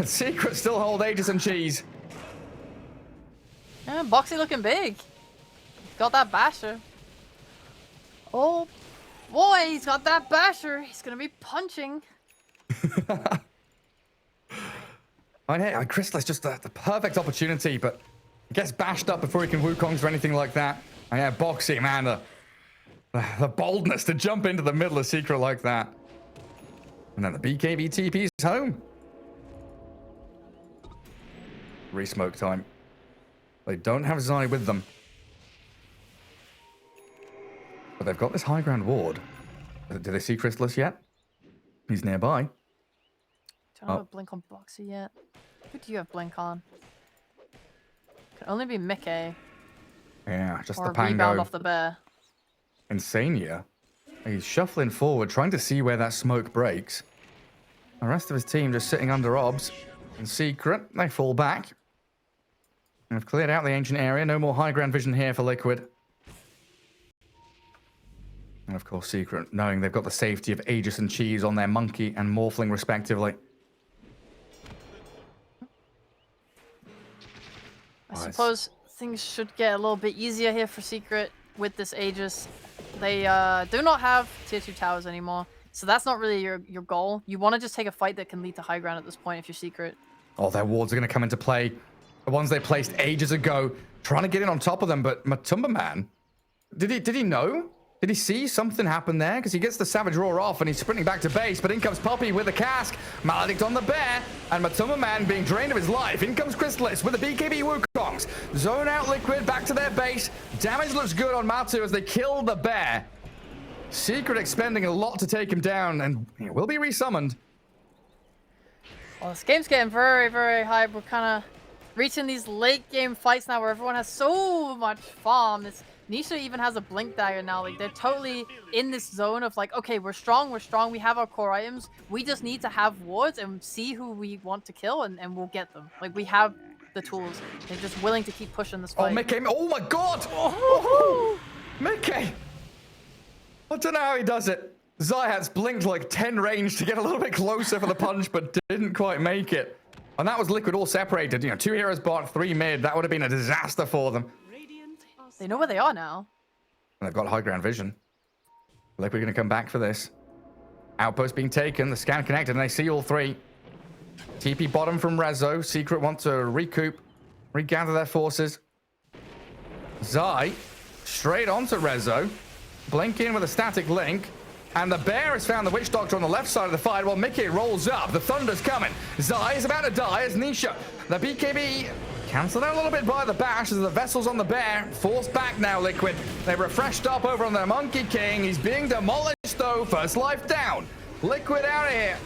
S2: Secret still hold Aegis and Cheese.
S1: Yeah, Boxy looking big. Got that basher. Oh boy, he's got that basher. He's gonna be punching.
S2: I know, Chrysalis just the perfect opportunity, but he gets bashed up before he can Wukongs or anything like that. And yeah, Boxy, man, the boldness to jump into the middle of Secret like that. And then the BKB TP's home. Resmoke time. They don't have Zai with them. But they've got this high ground ward. Do they see Chrysalis yet? He's nearby.
S1: Don't have a blink on Boxy yet. Who do you have blink on? Can only be Mickey.
S2: Yeah, just
S1: or
S2: the Pango.
S1: Rebound off the bear.
S2: Insania. He's shuffling forward, trying to see where that smoke breaks. The rest of his team just sitting under obs. In Secret, they fall back. And have cleared out the ancient area. No more high ground vision here for Liquid. And of course, Secret, knowing they've got the safety of Aegis and Cheese on their Monkey and Morphling, respectively.
S1: I suppose things should get a little bit easier here for Secret with this Aegis. They do not have tier 2 towers anymore, so that's not really your goal. You want to just take a fight that can lead to high ground at this point if you're Secret.
S2: Oh, their wards are going to come into play. The ones they placed ages ago, trying to get in on top of them, but Matumba Man, did he know? Did he see something happen there? Because he gets the Savage Roar off and he's sprinting back to base, but in comes Poppy with a cask, Maledict on the bear, and Matumba Man being drained of his life. In comes Chrysalis with the BKB Wukongs. Zone out Liquid, back to their base. Damage looks good on Matu as they kill the bear. Secret expending a lot to take him down, and he will be resummoned.
S1: Well, this game's getting very, very hype. We're kind of reaching these late game fights now where everyone has so much farm. Nisha even has a blink dagger now. Like, they're totally in this zone of like, okay, we're strong, we have our core items. We just need to have wards and see who we want to kill, and we'll get them. Like, we have the tools. They're just willing to keep pushing this fight.
S2: Oh, Mickey! Oh my God! Oh, Mickey! I don't know how he does it. Zayat's blinked like 10 range to get a little bit closer for the punch, but didn't quite make it. And that was Liquid all separated. You know, 2 heroes bot, 3 mid. That would have been a disaster for them.
S1: They know where they are now.
S2: And they've got high ground vision. Liquid going to come back for this. Outpost being taken. The scan connected, and they see all 3. TP bottom from Rezo. Secret want to recoup, regather their forces. Zai straight onto Rezo. Blink in with a static link. And the bear has found the Witch Doctor on the left side of the fight while Mickey rolls up. The Thunder's coming. Zai is about to die as Nisha. The BKB cancelled out a little bit by the bash as the vessel's on the bear. Forced back now, Liquid. They refreshed up over on their Monkey King. He's being demolished though. First life down. Liquid out of here.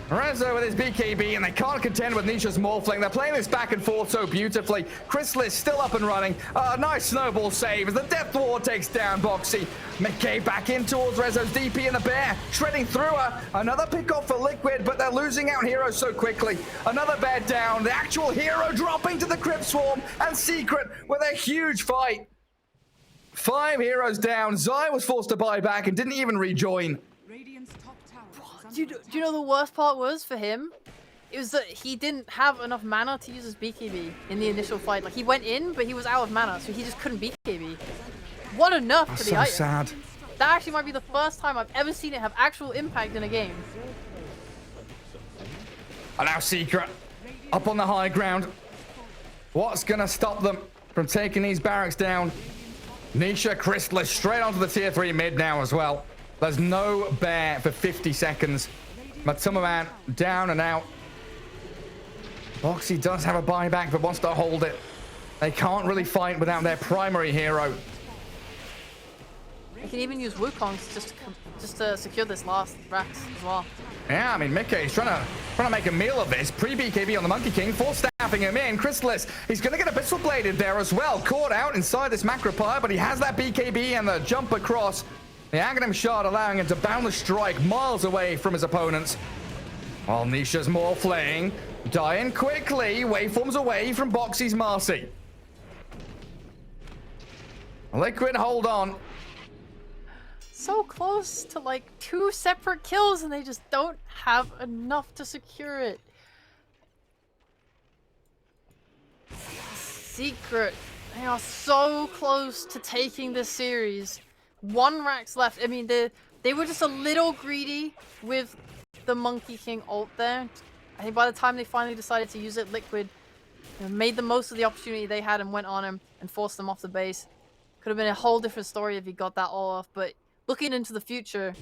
S2: Rezo with his BKB, and they can't contend with Nisha's Morphling. They're playing this back and forth so beautifully. Chrysalis still up and running. Nice snowball save as the Death Ward takes down Boxy. Mickey back in towards Rezo's DP and the bear, shredding through her. Another pick off for Liquid, but they're losing out heroes so quickly. Another bear down. The actual hero dropping to the Crypt Swarm, and Secret with a huge fight. 5 heroes down. Zai was forced to buy back and didn't even rejoin.
S1: Do you know the worst part was for him? It was that he didn't have enough mana to use his BKB in the initial fight. Like, he went in, but he was out of mana, so he just couldn't BKB. What a nerf to the item.
S2: So sad.
S1: That actually might be the first time I've ever seen it have actual impact in a game.
S2: And now Secret up on the high ground. What's going to stop them from taking these barracks down? Nisha, Crystallis straight onto the tier 3 mid now as well. There's no bear for 50 seconds. Matsumaman down and out. Boxy does have a buyback but wants to hold it. They can't really fight without their primary hero.
S1: They can even use Wukongs just to secure this last Rax as well.
S2: Yeah, I mean, Mickey's trying to make a meal of this. Pre-BKB on the Monkey King, force staffing him in. Crystallis, he's going to get Abyssal Bladed there as well. Caught out inside this Macropire, but he has that BKB and the jump across. The Aghanim Shard allowing him to boundless strike miles away from his opponents. While Nisha's more flaying, dying quickly, waveforms away from Boxy's Marcy. Liquid, hold on.
S1: So close to like 2 separate kills and they just don't have enough to secure it. Secret, they are so close to taking this series. 1 Rax left. I mean, they were just a little greedy with the Monkey King ult there. I think by the time they finally decided to use it, Liquid made the most of the opportunity they had and went on him and forced them off the base. Could have been a whole different story if he got that all off, but looking into the future,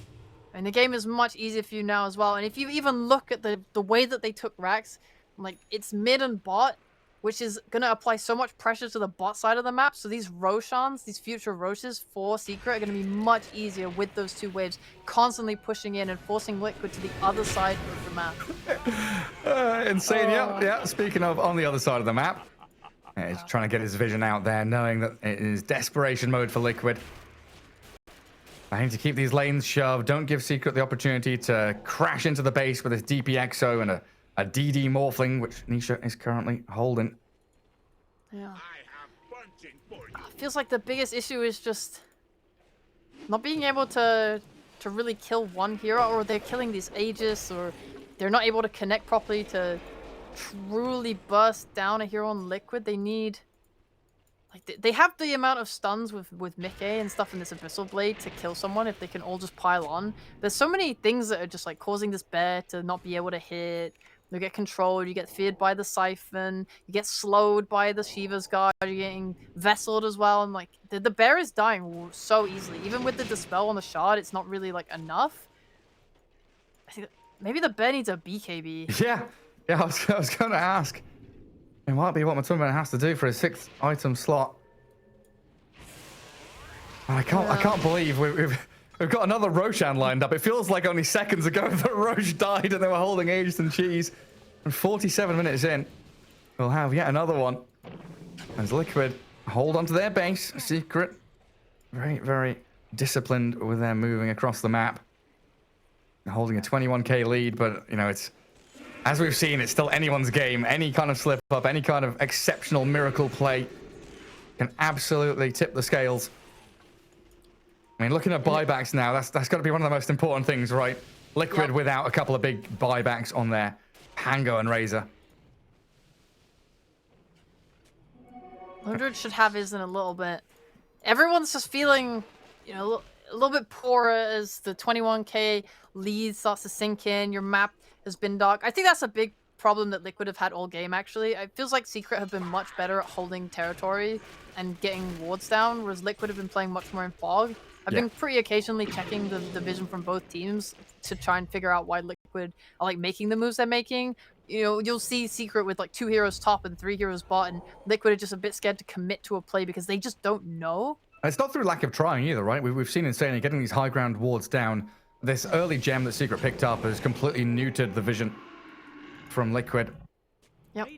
S1: and the game is much easier for you now as well. And if you even look at the way that they took Rax, like, it's mid and bot, which is going to apply so much pressure to the bot side of the map. So these Roshans, these future Roshes for Secret are going to be much easier with those 2 waves constantly pushing in and forcing Liquid to the other side of the map.
S2: Insane, yeah. Speaking of on the other side of the map, he's trying to get his vision out there, knowing that it is desperation mode for Liquid. I need to keep these lanes shoved. Don't give Secret the opportunity to crash into the base with his DP Exo and a DD Morphling, which Nisha is currently holding.
S1: Yeah. Feels like the biggest issue is just not being able to really kill one hero, or they're killing these Aegis, or they're not able to connect properly to truly burst down a hero on Liquid. They need... Like, they have the amount of stuns with Mickey and stuff in this Abyssal Blade to kill someone if they can all just pile on. There's so many things that are just like causing this bear to not be able to hit. You get controlled, you get feared by the Siphon, you get slowed by the Shiva's Guard, you're getting vesseled as well, and like the bear is dying so easily. Even with the Dispel on the Shard, it's not really like enough. I think maybe the bear needs a BKB.
S2: Yeah, I was going to ask. It might be what Matsumaman has to do for his 6th item slot. I can't believe we've got another Roshan lined up. It feels like only seconds ago that Roche died and they were holding Aegis and Cheese. And 47 minutes in, we'll have yet another one. As Liquid hold onto their base. Secret, very, very disciplined with their moving across the map. They're holding a 21k lead, but you know, it's, as we've seen, it's still anyone's game. Any kind of slip up, any kind of exceptional miracle play can absolutely tip the scales. I mean, looking at buybacks now, that's got to be one of the most important things, right? Liquid without a couple of big buybacks on there. Pango and Razor.
S1: 100 should have his in a little bit. Everyone's just feeling, you know, a little bit poorer as the 21k lead starts to sink in. Your map has been dark. I think that's a big problem that Liquid have had all game, actually. It feels like Secret have been much better at holding territory and getting wards down, whereas Liquid have been playing much more in fog. I've been pretty occasionally checking the vision from both teams to try and figure out why Liquid are like making the moves they're making. You know, you'll see Secret with like 2 heroes top and 3 heroes bot, and Liquid are just a bit scared to commit to a play because they just don't know.
S2: It's not through lack of trying either, right? We've seen Insanely getting these high ground wards down. This early gem that Secret picked up has completely neutered the vision from Liquid.
S1: Yep.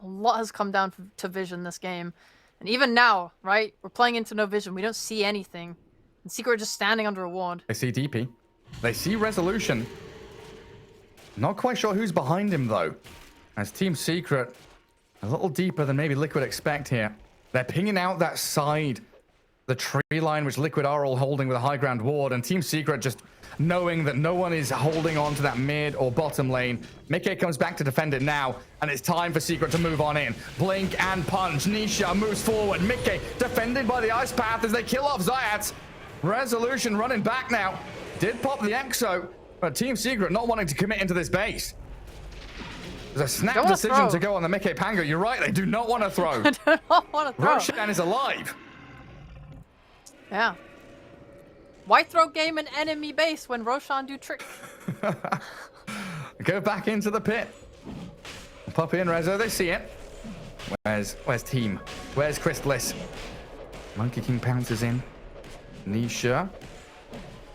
S1: A lot has come down to vision this game. And even now, right? We're playing into no vision. We don't see anything. And Secret are just standing under a ward.
S2: They see DP. They see Resolution. Not quite sure who's behind him, though. As Team Secret, a little deeper than maybe Liquid expect here. They're pinging out that side. the tree line, which Liquid are all holding with a high ground ward, and Team Secret just knowing that no one is holding on to that mid or bottom lane. Mickey comes back to defend it now, and it's time for Secret to move on in. Blink and punch. Nisha moves forward. Mickey defended by the ice path as they kill off Zayat. Resolution running back now. Did pop the Exo, but Team Secret not wanting to commit into this base. There's a snap decision to go on the Mickey Pango. You're right, they do not want to throw.
S1: I do not want to throw.
S2: Roshan is alive.
S1: Yeah. Why throw game an enemy base when Roshan do tricks?
S2: Go back into the pit. Puppy and Rezo, they see it. Where's team? Where's Crystallis? Monkey King pounces in. Nisha.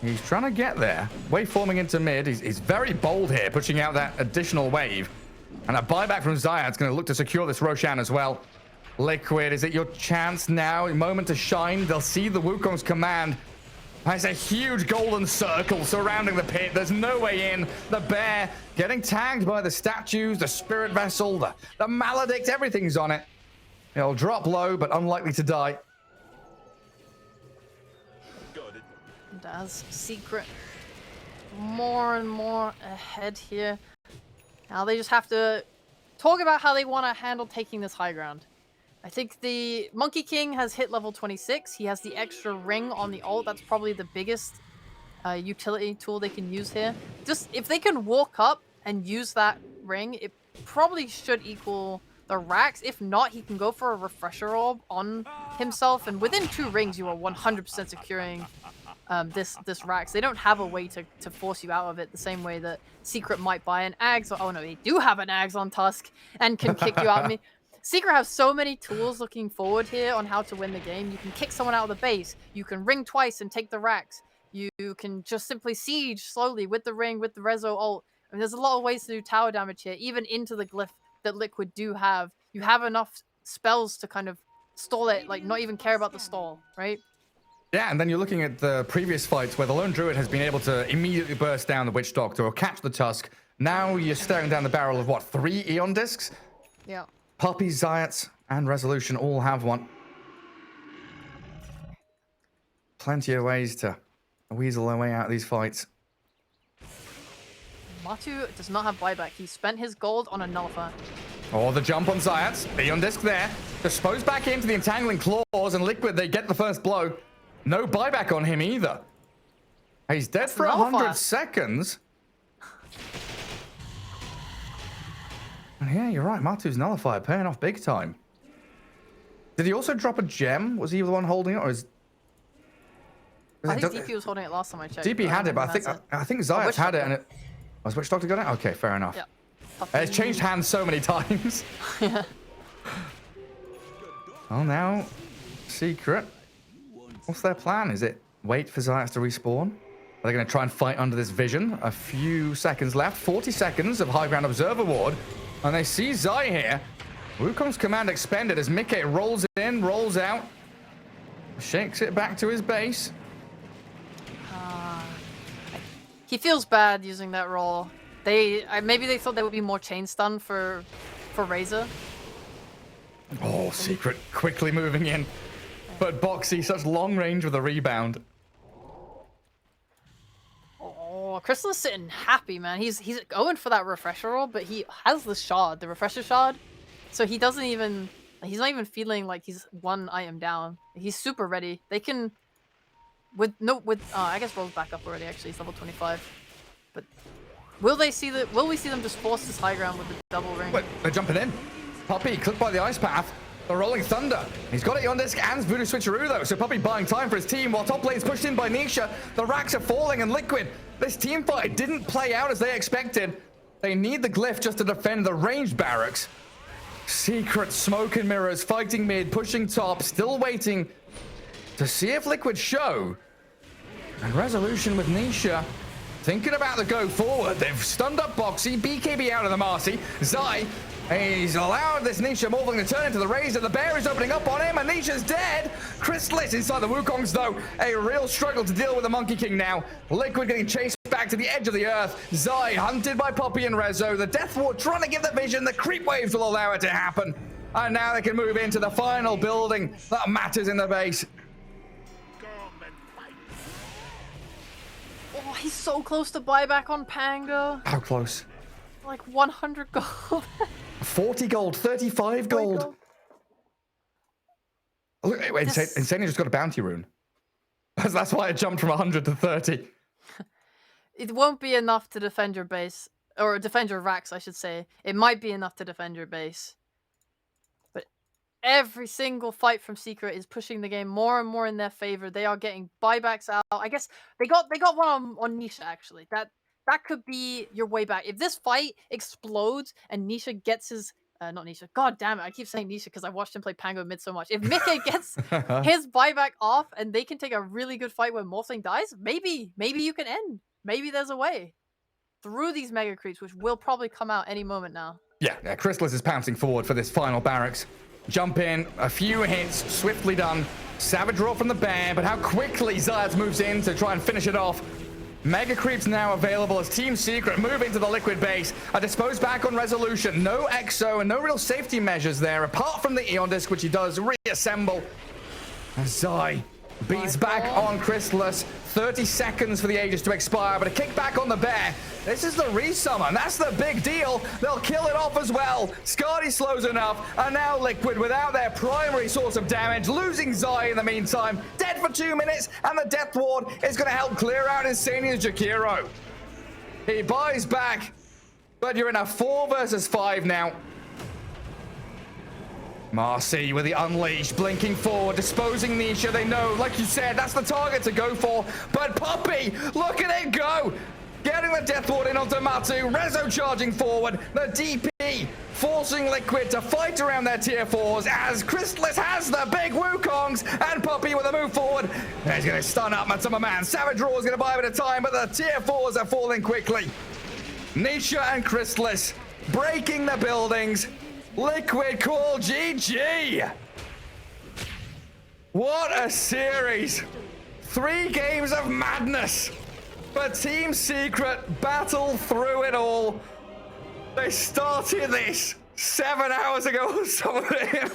S2: He's trying to get there. Wave forming into mid. He's very bold here, pushing out that additional wave. And a buyback from Zayat's going to look to secure this Roshan as well. Liquid, is it your chance now? Moment to shine. They'll see the Wukong's command. There's a huge golden circle surrounding the pit. There's no way in. The bear getting tagged by the statues, the spirit vessel, the maledict, everything's on it. It'll drop low, but unlikely to die.
S1: And as Secret more and more ahead here. Now they just have to talk about how they want to handle taking this high ground. I think the Monkey King has hit level 26. He has the extra ring on the ult. That's probably the biggest utility tool they can use here. Just if they can walk up and use that ring, it probably should equal the racks. If not, he can go for a refresher orb on himself. And within 2 rings, you are 100% securing this racks. They don't have a way to force you out of it the same way that Secret might buy an Ags. Or, oh no, they do have an Ags on Tusk and can kick you out. I mean, Secret has so many tools looking forward here on how to win the game. You can kick someone out of the base. You can ring twice and take the racks. You can just simply siege slowly with the ring, with the Rezo ult. I mean, there's a lot of ways to do tower damage here, even into the glyph that Liquid do have. You have enough spells to kind of stall it, like not even care about the stall, right?
S2: Yeah, and then you're looking at the previous fights where the Lone Druid has been able to immediately burst down the Witch Doctor or catch the Tusk. Now you're staring down the barrel of, what, 3 Eon discs?
S1: Yeah.
S2: Puppy, Zayat, and Resolution all have one. Plenty of ways to weasel their way out of these fights.
S1: Matu does not have buyback. He spent his gold on a nullifier.
S2: Oh, the jump on Zayat. Eon disc there. Disposed back into the entangling claws, and Liquid, they get the first blow. No buyback on him either. He's dead for 100 seconds. And yeah, you're right. Matu's nullifier paying off big time. Did he also drop a gem? Was he the one holding it, or is?
S1: I think DP was holding it last time I checked.
S2: DP had it, but I think Zayat had it, and it. Was Witch Doctor got it? Okay, fair enough.
S1: Yeah.
S2: It's changed hands so many times.
S1: Yeah.
S2: Well, now Secret. What's their plan? Is it wait for Zayat to respawn? Are they going to try and fight under this vision? A few seconds left. 40 seconds of high ground observer ward. And they see Zai here. Wukong's command expended as Mickey rolls in, rolls out. Shakes it back to his base.
S1: He feels bad using that roll. Maybe they thought there would be more chain stun for Razor.
S2: Oh, Secret quickly moving in. But Boxy, such long range with a rebound.
S1: Oh, Crystal is sitting happy, man. He's going for that refresher roll, but he has the shard, the refresher shard. So he's not even feeling like he's 1 item down. He's super ready. They can I guess Roll's back up already, actually. He's level 25. But will we see them just force this high ground with the double ring?
S2: Wait, they're jumping in. Puppy clipped by the ice path. The Rolling Thunder. He's got it on disc and Voodoo Switcheroo though, so Puppy buying time for his team while top lane's pushed in by Nisha. The racks are falling and Liquid. This team fight didn't play out as they expected. They need the glyph just to defend the ranged barracks. Secret smoke and mirrors fighting mid, pushing top, still waiting to see if Liquid show. And Resolution with Nisha thinking about the go forward. They've stunned up Boxy, BKB out of the Marcy. Zai, he's allowed this Nisha Morphling to turn into the Razor. The bear is opening up on him, and Nisha's dead. Crystallis inside the Wukongs, though. A real struggle to deal with the Monkey King now. Liquid getting chased back to the edge of the earth. Zai hunted by Poppy and Rezo. The Death Ward trying to give the vision. The creep waves will allow it to happen. And now they can move into the final building that matters in the base.
S1: He's so close to buyback on Pango.
S2: How close?
S1: Like 100 gold.
S2: 40 gold, 35 gold. Look, Insane just got a bounty rune. That's why it jumped from 100 to 30.
S1: It won't be enough to defend your base. Or defend your racks, I should say. It might be enough to defend your base. But every single fight from Secret is pushing the game more and more in their favor. They are getting buybacks out. I guess they got one on Nisha, actually. That could be your way back. If this fight explodes and Nisha gets his... not Nisha. God damn it. I keep saying Nisha because I watched him play Pango mid so much. If Mickey gets his buyback off and they can take a really good fight when Morphling dies, maybe you can end. Maybe there's a way through these mega creeps, which will probably come out any moment now.
S2: Yeah, Chrysalis is pouncing forward for this final barracks. Jump in, a few hits, swiftly done. Savage roll from the bear, but how quickly Zayat moves in to try and finish it off. Mega creeps now available as Team Secret move into the liquid base. I dispose back on Resolution. No exo and no real safety measures there, apart from the Eon Disc, which he does reassemble. And Zai beats back on Chrysalis. 30 seconds for the Aegis to expire, but a kickback on the bear. This is the resummon. That's the big deal. They'll kill it off as well. Skadi slows enough, and now Liquid without their primary source of damage, losing Zai in the meantime. Dead for 2 minutes, and the Death Ward is going to help clear out Insania's Jakiro. He buys back, but you're in a 4 versus 5 now. Marcy with the Unleash, blinking forward, disposing Nisha. They know, like you said, that's the target to go for. But Poppy, look at it go! Getting the Death Ward in onto Matu, Rezo charging forward, the DP forcing Liquid to fight around their tier 4s as Chrysalis has the big Wukongs, and Poppy with a move forward. He's going to stun up Matsuma Man. Savage Raw is going to buy a bit of time, but the tier 4s are falling quickly. Nisha and Chrysalis breaking the buildings. Liquid call GG. What a series. 3 games of madness. But Team Secret battled through it all. They started this 7 hours ago or something.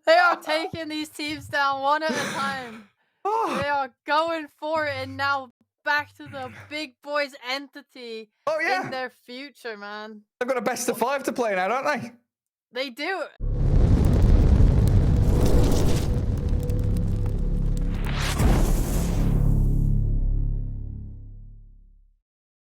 S1: They are taking these teams down one at a time. They are going for it, and now back to the big boys entity in their future, man.
S2: They've got a best of 5 to play now, don't they?
S1: They do.